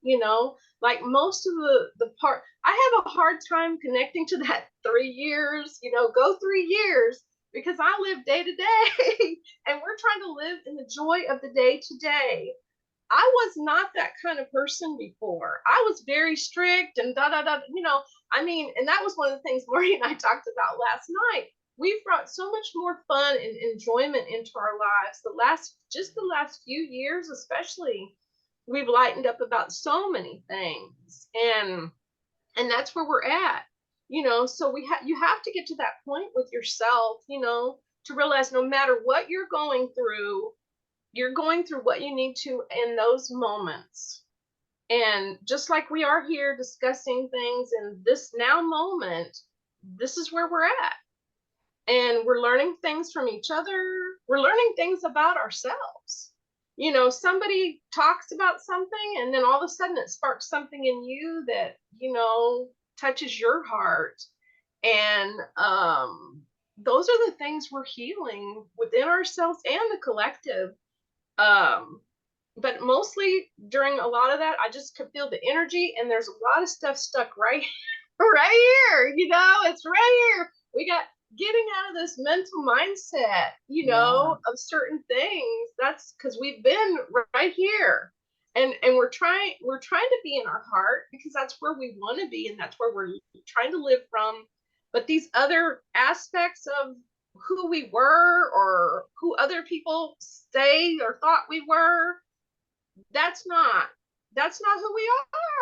Speaker 6: like most of the part, I have a hard time connecting to that 3 years, go 3 years, because I live day to day and we're trying to live in the joy of the day to day. I was not that kind of person before. I was very strict and da da da, you know. I mean, and that was one of the things Marty and I talked about last night. We've brought so much more fun and enjoyment into our lives. The last few years, especially, we've lightened up about so many things, and that's where we're at, you know. So you have to get to that point with yourself, you know, to realize no matter what you're going through what you need to in those moments. And just like we are here discussing things in this now moment, this is where we're at. And we're learning things from each other. We're learning things about ourselves. You know, somebody talks about something and then all of a sudden it sparks something in you that, you know, touches your heart. And those are the things we're healing within ourselves and the collective. But mostly during a lot of that, I just could feel the energy, and there's a lot of stuff stuck right here, you know. It's right here. We got getting out of this mental mindset, you know, of certain things. That's because we've been right here, and we're trying to be in our heart because that's where we want to be and that's where we're trying to live from. But these other aspects of who we were or who other people say or thought we were, that's not who we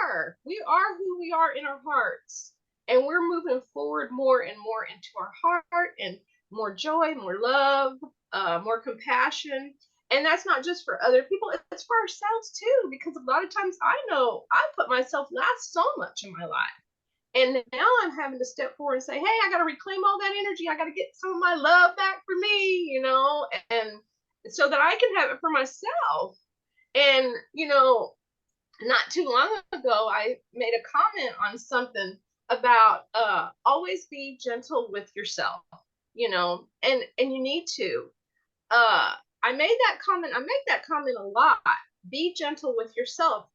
Speaker 6: are. We are who we are in our hearts, and we're moving forward more and more into our heart, and more joy, more love, more compassion. And that's not just for other people, it's for ourselves too, because a lot of times I know I put myself last so much in my life. And now I'm having to step forward and say, hey, I got to reclaim all that energy. I got to get some of my love back for me, you know, and so that I can have it for myself. And, you know, not too long ago, I made a comment on something about always be gentle with yourself, you know, and you need to. I make that comment a lot. Be gentle with yourself.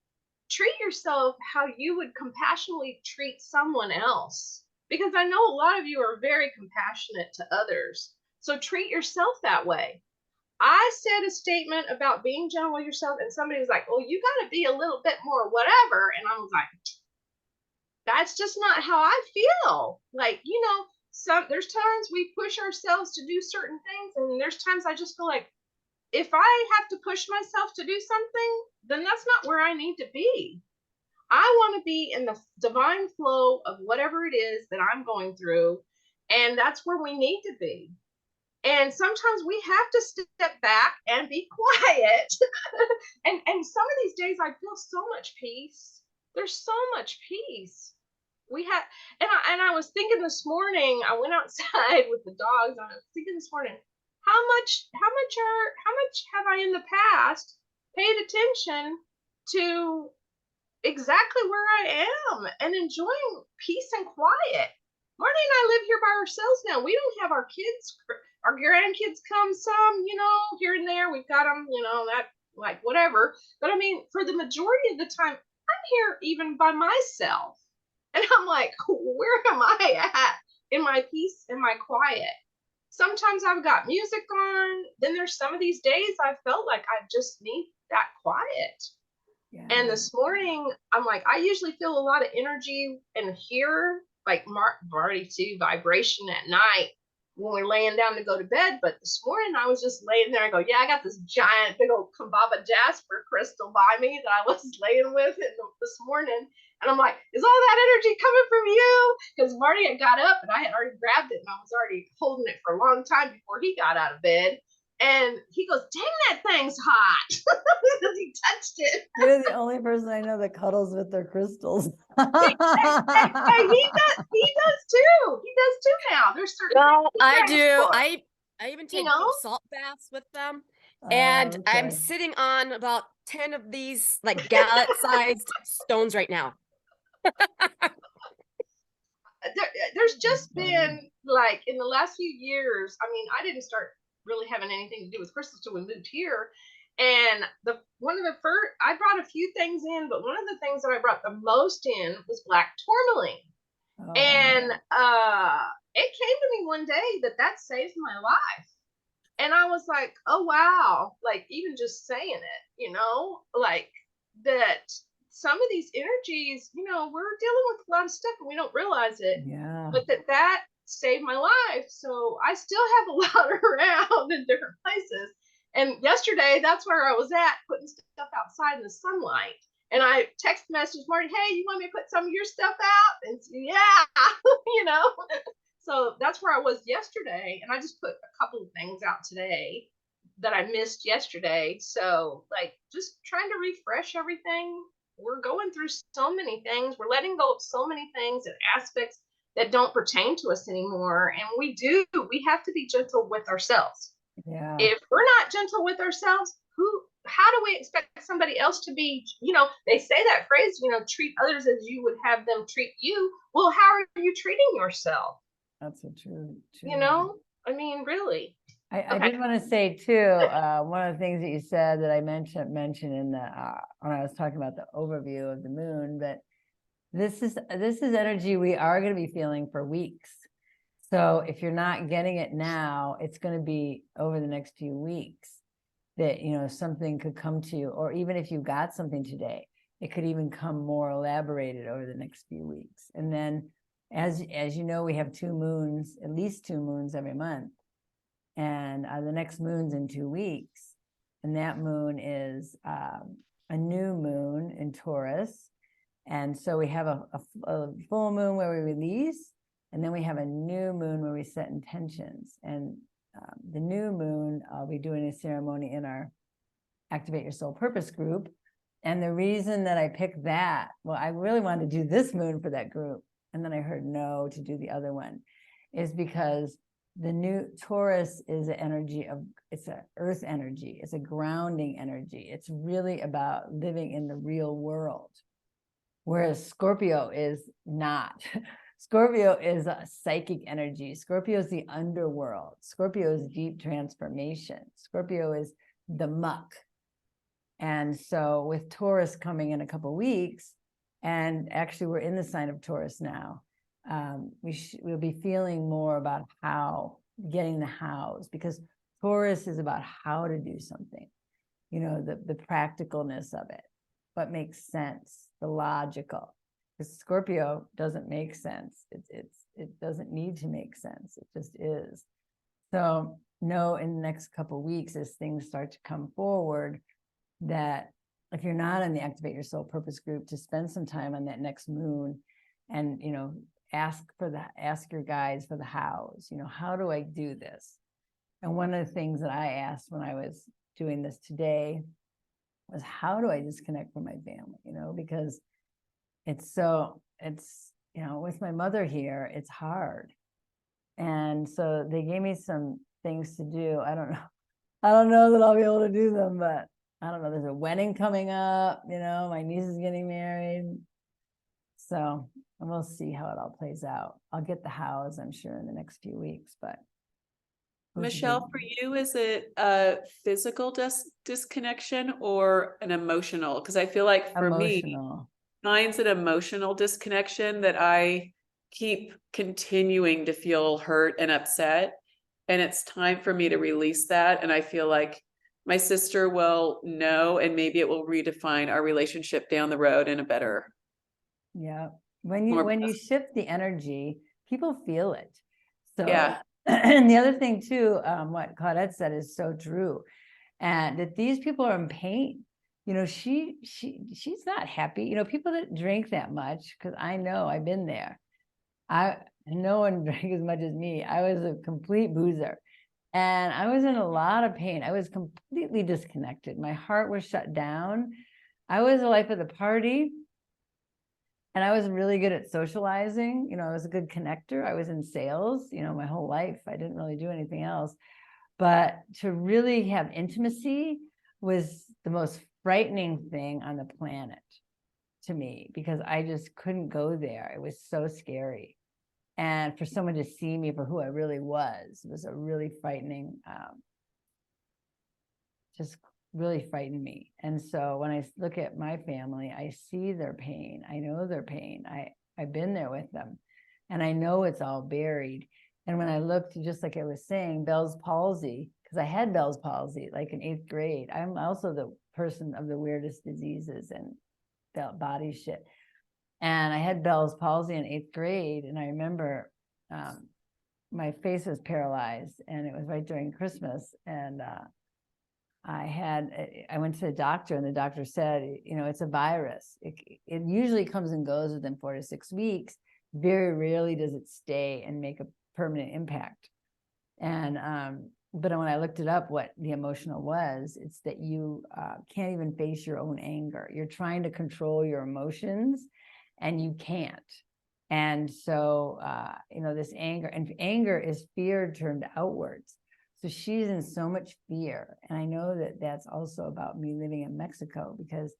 Speaker 6: Treat yourself how you would compassionately treat someone else. Because I know a lot of you are very compassionate to others. So treat yourself that way. I said a statement about being gentle with yourself, and somebody was like, oh, you got to be a little bit more whatever. And I was like, that's just not how I feel. Like, you know, there's times we push ourselves to do certain things, and there's times I just feel like, if I have to push myself to do something, then that's not where I need to be. I want to be in the divine flow of whatever it is that I'm going through. And that's where we need to be. And sometimes we have to step back and be quiet. and some of these days I feel so much peace. There's so much peace. And I was thinking this morning, I went outside with the dogs, and I was thinking this morning, how much have I in the past paid attention to exactly where I am and enjoying peace and quiet. Marty and I live here by ourselves now. We don't have our kids, our grandkids come some, you know, here and there. We've got them, you know, that like whatever. But I mean, for the majority of the time, I'm here even by myself. And I'm like, where am I at in my peace and my quiet? Sometimes I've got music on. Then there's some of these days I felt like I just need that quiet. Yeah. And this morning, I'm like, I usually feel a lot of energy and hear like Marty too, vibration at night when we're laying down to go to bed. But this morning I was just laying there and go, yeah, I got this giant big old Kambaba jasper crystal by me that I was laying with this morning. And I'm like, is all that energy coming from you? Because Marty had got up and I had already grabbed it and I was already holding it for a long time before he got out of bed. And he goes, dang, that thing's hot. Because he touched it.
Speaker 1: You're the only person I know that cuddles with their crystals.
Speaker 6: Hey, he does too. He does too now. There's certain
Speaker 4: I do. I even take salt baths with them. And
Speaker 1: okay.
Speaker 4: I'm sitting on about 10 of these like gallet-sized stones right now.
Speaker 6: There's just been like in the last few years, I mean, I didn't start really having anything to do with crystals till we moved here. And one of the first, I brought a few things in, but one of the things that I brought the most in was black tourmaline. And it came to me one day that saved my life. And I was like, oh, wow. Like, even just saying it, like that some of these energies, we're dealing with a lot of stuff and we don't realize it.
Speaker 1: Yeah.
Speaker 6: But that saved my life. So I still have a lot around in different places. And yesterday, that's where I was at, putting stuff outside in the sunlight. And I text messaged Marty, hey, you want me to put some of your stuff out? And yeah, So that's where I was yesterday. And I just put a couple of things out today that I missed yesterday. So, like, just trying to refresh everything. We're going through so many things. We're letting go of so many things and aspects that don't pertain to us anymore. And we have to be gentle with ourselves.
Speaker 1: Yeah.
Speaker 6: If we're not gentle with ourselves, how do we expect somebody else to be? They say that phrase, treat others as you would have them treat you. Well, how are you treating yourself?
Speaker 1: That's a true.
Speaker 6: I mean, really.
Speaker 1: I
Speaker 6: Okay.
Speaker 1: did want to say too, one of the things that you said that I mentioned in the when I was talking about the overview of the moon, but this is energy we are going to be feeling for weeks. So if you're not getting it now, it's going to be over the next few weeks that something could come to you, or even if you got something today, it could even come more elaborated over the next few weeks. And then as you know, we have at least two moons every month. And the next moon's in 2 weeks. And that moon is a new moon in Taurus. And so we have a full moon where we release, and then we have a new moon where we set intentions. And the new moon, I'll be doing a ceremony in our Activate Your Soul Purpose group. And the reason that I picked that, well, I really wanted to do this moon for that group. And then I heard no to do the other one, is because the new Taurus is an energy it's an earth energy. It's a grounding energy. It's really about living in the real world. Whereas Scorpio is not. Scorpio is a psychic energy. Scorpio is the underworld. Scorpio is deep transformation. Scorpio is the muck. And so with Taurus coming in a couple of weeks, and actually we're in the sign of Taurus now, we'll be feeling more about getting the hows, because Taurus is about how to do something, the practicalness of it, what makes sense, the logical. Because Scorpio doesn't make sense. It doesn't need to make sense. It just is. So in the next couple of weeks, as things start to come forward, that if you're not in the Activate Your Soul Purpose group, to spend some time on that next moon and ask your guides for the hows. How do I do this? And one of the things that I asked when I was doing this today was, how do I disconnect from my family? Because it's with my mother here, it's hard. And so they gave me some things to do. I don't know that I'll be able to do them, but I don't know. There's a wedding coming up, my niece is getting married. So we'll see how it all plays out. I'll get the hows, I'm sure, in the next few weeks, but.
Speaker 2: Michelle, for you, is it a physical disconnection or an emotional? Because I feel like for me, mine's an emotional disconnection that I keep continuing to feel hurt and upset. And it's time for me to release that. And I feel like my sister will know, and maybe it will redefine our relationship down the road in a better.
Speaker 1: Yeah. When you shift the energy, people feel it. So
Speaker 2: yeah.
Speaker 1: And the other thing too, what Claudette said is so true. And that these people are in pain. She's not happy. People that drink that much, because I know I've been there. No one drank as much as me. I was a complete boozer. And I was in a lot of pain. I was completely disconnected. My heart was shut down. I was the life of the party. And I was really good at socializing. I was a good connector. I was in sales, my whole life. I didn't really do anything else. But to really have intimacy was the most frightening thing on the planet to me, because I just couldn't go there. It was so scary. And for someone to see me for who I really was a really frightening, just really frightened me. And so when I look at my family, I see their pain. I know their pain. I've been there with them, and I know it's all buried. And when I looked, just like I was saying, Bell's palsy, because I had Bell's palsy like in 8th grade. I'm also the person of the weirdest diseases and body shit. And I had Bell's palsy in 8th grade. And I remember my face was paralyzed, and it was right during Christmas. And I went to the doctor, and the doctor said, you know, it's a virus. It usually comes and goes within 4 to 6 weeks. Very rarely does it stay and make a permanent impact. And but when I looked it up, what the emotional was, it's that you can't even face your own anger. You're trying to control your emotions, and you can't. And so you know, this anger, and anger is fear turned outwards. So she's in so much fear. And I know that that's also about me living in Mexico, because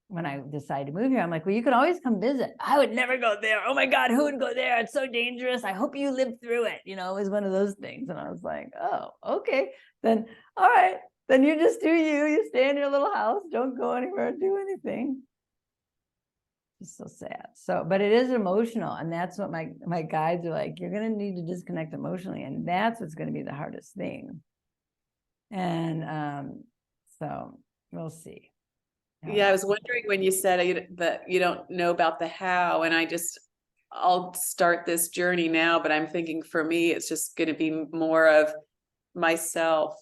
Speaker 1: when I decided to move here, I'm like, well, you can always come visit. I would never go there. Oh my God, who would go there? It's so dangerous. I hope you live through it. You know, it was one of those things. And I was like, oh, okay. Then, all right. Then you just do you. You stay in your little house. Don't go anywhere, do anything. It's so sad. So, but it is emotional. And that's what my guides are like, you're going to need to disconnect emotionally. And that's what's going to be the hardest thing. And so we'll see.
Speaker 2: Yeah, I was wondering when you said that you don't know about the how, and I'll start this journey now, but I'm thinking for me, it's just going to be more of myself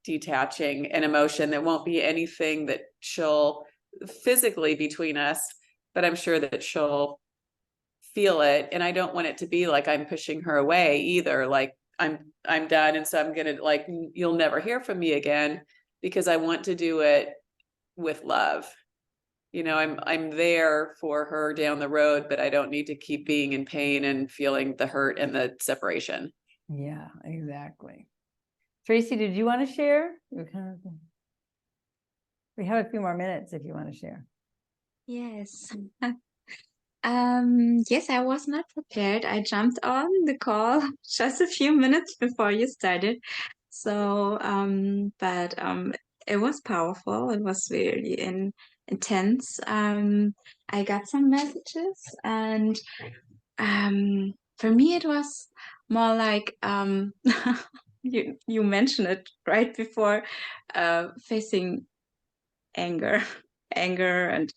Speaker 2: detaching an emotion. That won't be anything that she'll physically between us, but I'm sure that she'll feel it. And I don't want it to be like I'm pushing her away either. Like I'm done. And so I'm going to, like, you'll never hear from me again, because I want to do it with love. You know, I'm there for her down the road, but I don't need to keep being in pain and feeling the hurt and the separation.
Speaker 1: Yeah, exactly. Tracy, did you want to share? We have a few more minutes if you want to share.
Speaker 7: Yes. Yes, I was not prepared. I jumped on the call just a few minutes before you started. So, but it was powerful. It was really intense. I got some messages, and for me it was more like you mentioned it right before, facing anger, anger and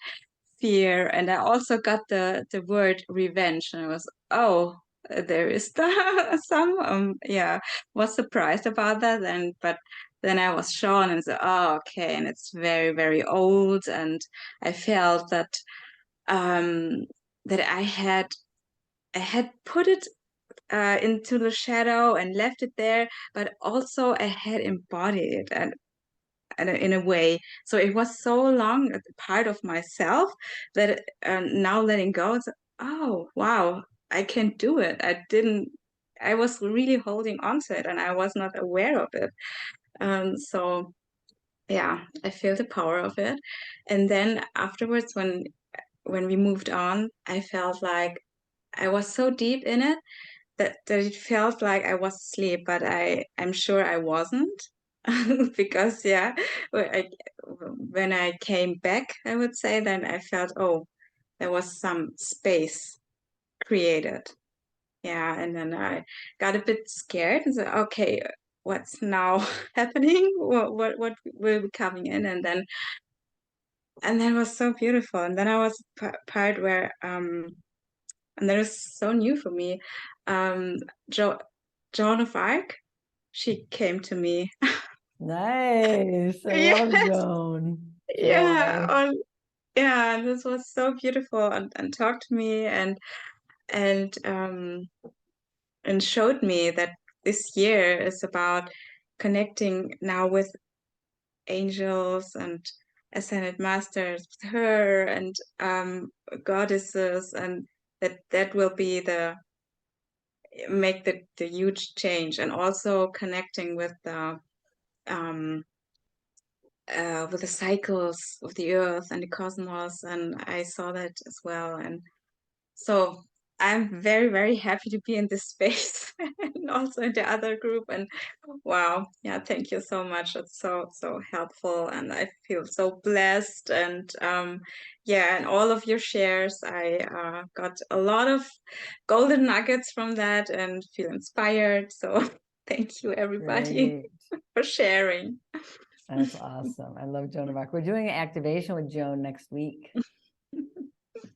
Speaker 7: fear. And I also got the word revenge, and I was, oh, there is some yeah, was surprised about that. And but then I was shown and said, oh, okay, and it's very, very old. And I felt that that I had put it into the shadow and left it there, but also I had embodied it, and in a way. So it was so long a part of myself that now letting go, it's, oh, wow, I can do it. I was really holding on to it, and I was not aware of it. So yeah, I feel the power of it. And then afterwards, when we moved on, I felt like I was so deep in it that it felt like I was asleep, but I'm sure I wasn't. Because yeah, when I came back, I would say, then I felt, oh, there was some space created. Yeah, and then I got a bit scared and said, okay, what's now happening? What will be coming in? And then it was so beautiful. And then I was part where and that is so new for me. Joan of Arc, she came to me.
Speaker 1: Nice. I love
Speaker 7: Yes,
Speaker 1: Joan.
Speaker 7: yeah,
Speaker 1: Joy.
Speaker 7: yeah, and this was so beautiful, and talked to me, and and showed me that this year is about connecting now with angels and ascended masters, with her, and goddesses, and that will be make the huge change. And also connecting with the cycles of the earth and the cosmos, and I saw that as well. And so I'm very, very happy to be in this space and also in the other group. And wow, yeah, thank you so much. It's so, so helpful. And I feel so blessed. And yeah, and all of your shares, I got a lot of golden nuggets from that and feel inspired. So thank you, everybody,
Speaker 1: Great.
Speaker 7: for sharing.
Speaker 1: That's awesome. I love Joan of Arc. We're doing an activation with Joan next week.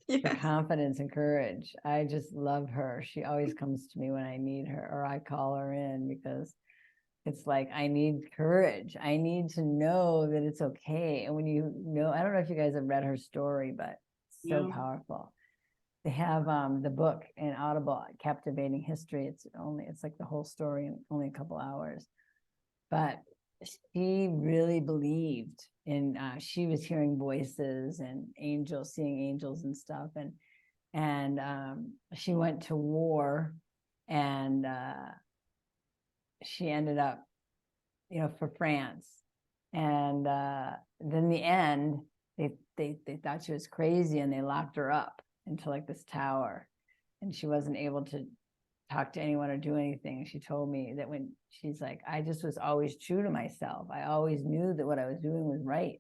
Speaker 1: For
Speaker 7: Yes.
Speaker 1: confidence and courage. I just love her. She always comes to me when I need her, or I call her in, because it's like, I need courage. I need to know that it's okay. And when you know, I don't know if you guys have read her story, but it's so powerful. They have the book in Audible, Captivating History. It's like the whole story in only a couple hours. But she really believed in, she was hearing voices and angels, seeing angels and stuff. And she went to war, and she ended up, for France. And then the end, they thought she was crazy, and they locked her up into like this tower, and she wasn't able to talk to anyone or do anything. She told me that when she's like, I just was always true to myself. I always knew that what I was doing was right.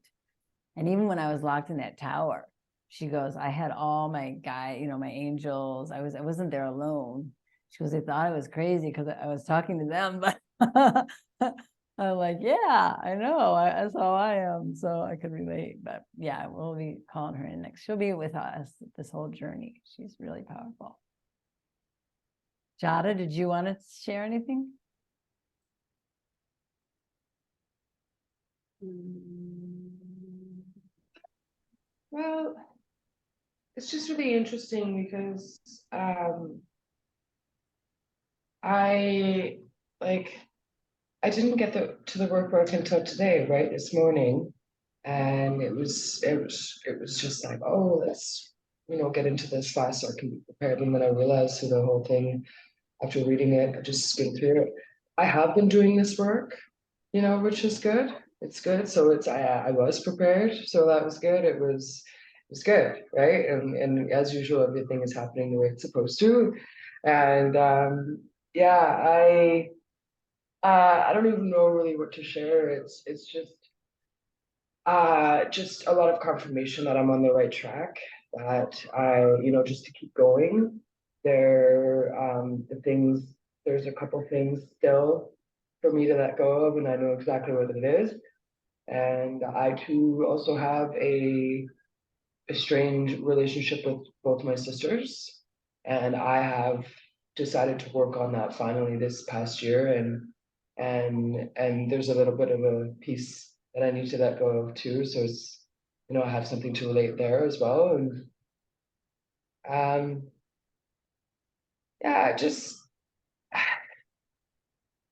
Speaker 1: And even when I was locked in that tower, she goes, I had all my my angels. I wasn't there alone. She goes, they thought I was crazy because I was talking to them, but I'm like, yeah, I know. That's how I am. So I could relate. But yeah, we'll be calling her in next. She'll be with us this whole journey. She's really powerful. Jada, did you want to share anything?
Speaker 8: Well, it's just really interesting because I didn't get to the work until today, right, this morning, and it was just like, oh, let's get into this fast so I can be prepared. And then I realized through the whole thing, after reading it, I just skimmed through it. I have been doing this work, which is good. It's good. So I was prepared, so that was good. It was good, right? And as usual, everything is happening the way it's supposed to. And yeah, I don't even know really what to share. It's just a lot of confirmation that I'm on the right track, that just to keep going. There's a couple things still for me to let go of, and I know exactly what it is. And I too also have a strange relationship with both my sisters, and I have decided to work on that finally this past year. And there's a little bit of a piece that I need to let go of too. So it's, I have something to relate there as well. And yeah, just,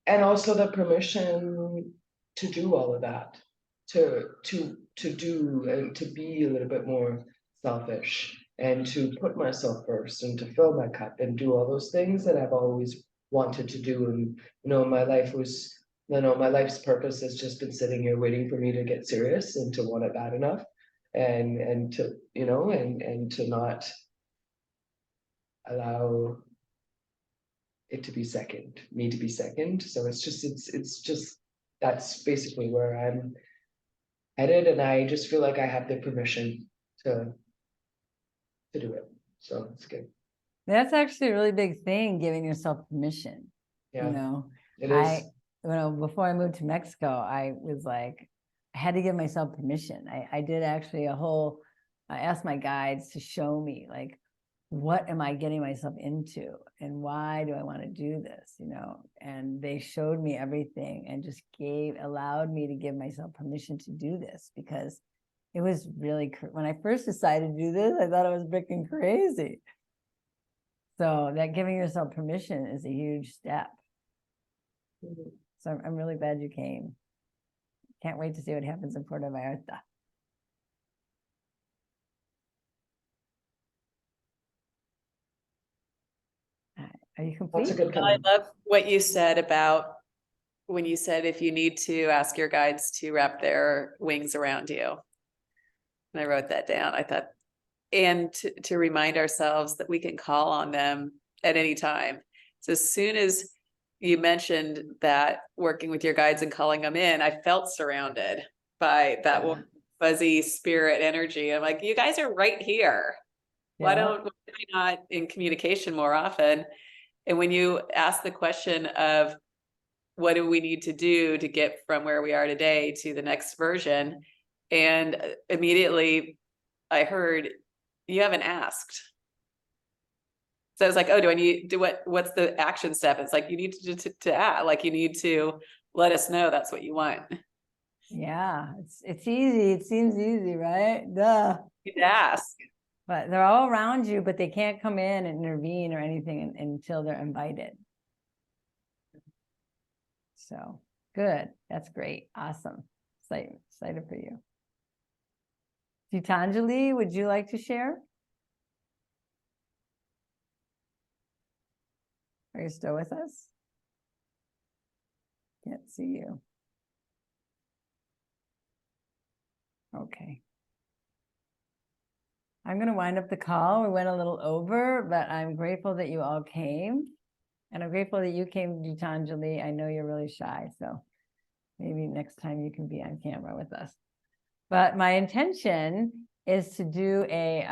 Speaker 8: and also the permission to do all of that, to do and to be a little bit more selfish, and to put myself first, and to fill my cup and do all those things that I've always wanted to do. And my life's purpose has just been sitting here waiting for me to get serious and to want it bad enough, and to and to not allow it to be second, me to be second. So it's just that's basically where I'm headed, and I just feel like I have the permission to do it. So it's good.
Speaker 1: That's actually a really big thing, giving yourself permission.
Speaker 8: Yeah, it is.
Speaker 1: Before I moved to Mexico, I was like, I had to give myself permission. I did actually I asked my guides to show me, like, what am I getting myself into, and why do I want to do this? And they showed me everything, and just allowed me to give myself permission to do this, because it was really, when I first decided to do this, I thought I was freaking crazy. So that giving yourself permission is a huge step. So I'm really glad you came. Can't wait to see what happens in Puerto Vallarta. Are you complete?
Speaker 8: That's a good
Speaker 2: I
Speaker 8: comment.
Speaker 2: love what you said about when you said, if you need to, ask your guides to wrap their wings around you. And I wrote that down. I thought and to remind ourselves that we can call on them at any time. So as soon as you mentioned that working with your guides and calling them in, I felt surrounded by that fuzzy spirit energy. I'm like, you guys are right here. Why are we not in communication more often? And when you ask the question of what do we need to do to get from where we are today to the next version, and immediately I heard, you haven't asked. So I was like, oh, do I need do what's the action step? It's like, you need to act, like you need to let us know that's what you want.
Speaker 1: Yeah, it's easy. It seems easy, right? Duh.
Speaker 2: You need to ask.
Speaker 1: But they're all around you, but they can't come in and intervene or anything until they're invited. So good. That's great. Awesome. Excited for you. Gitanjali, would you like to share? Are you still with us? Can't see you. Okay. I'm going to wind up the call. We went a little over, but I'm grateful that you all came. And I'm grateful that you came, Gitanjali. I know you're really shy, so maybe next time you can be on camera with us. But my intention is to do a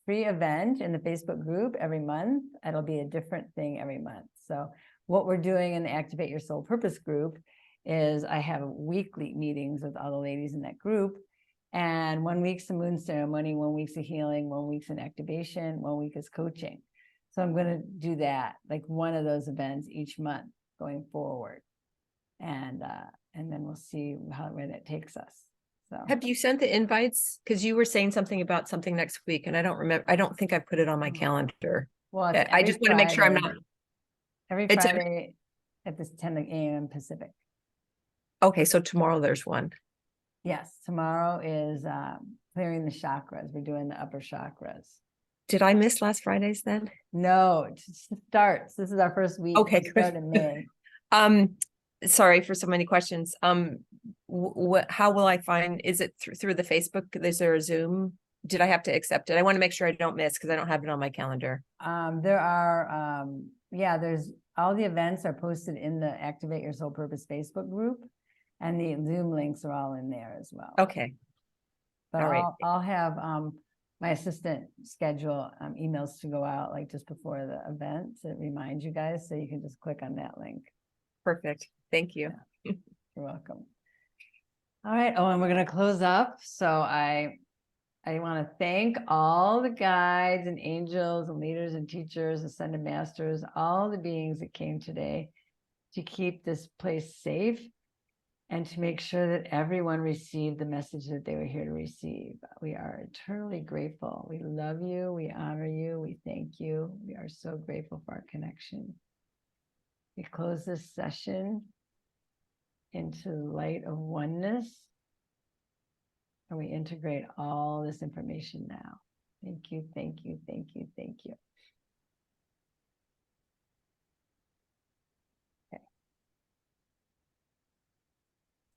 Speaker 1: free event in the Facebook group every month. It'll be a different thing every month. So what we're doing in the Activate Your Soul Purpose group is I have weekly meetings with all the ladies in that group. And 1 week's the moon ceremony, 1 week's a healing, 1 week's an activation, 1 week is coaching. So I'm going to do that, like one of those events each month going forward. And then we'll see where that takes us. So
Speaker 5: Have you sent the invites? Because you were saying something about something next week, and I don't remember. I don't think I put it on my calendar.
Speaker 1: well, it's
Speaker 5: I just want to make sure I'm not.
Speaker 1: every
Speaker 5: It's
Speaker 1: Friday at this 10 a.m. Pacific.
Speaker 5: Okay, so tomorrow there's one.
Speaker 1: Yes, tomorrow is clearing the chakras. We're doing the upper chakras.
Speaker 5: Did I miss last Friday's then?
Speaker 1: No, it just starts. This is our first week.
Speaker 5: Okay,
Speaker 1: We start in May.
Speaker 5: Sorry for so many questions. How will I find? Is it through the Facebook? Is there a Zoom? Did I have to accept it? I want to make sure I don't miss because I don't have it on my calendar.
Speaker 1: There are, there's all the events are posted in the Activate Your Soul Purpose Facebook group, and the Zoom links are all in there as well.
Speaker 5: Okay.
Speaker 1: But
Speaker 5: all right.
Speaker 1: I'll have my assistant schedule emails to go out like just before the event to remind you guys, so you can just click on that link.
Speaker 5: Perfect. Thank you.
Speaker 1: Yeah. You're welcome. All right. Oh, and we're going to close up. So I want to thank all the guides and angels and leaders and teachers, ascended masters, all the beings that came today to keep this place safe and to make sure that everyone received the message that they were here to receive. We are eternally grateful. We love you. We honor you. We thank you. We are so grateful for our connection. We close this session into the light of oneness, and we integrate all this information now. Thank you, thank you, thank you, thank you.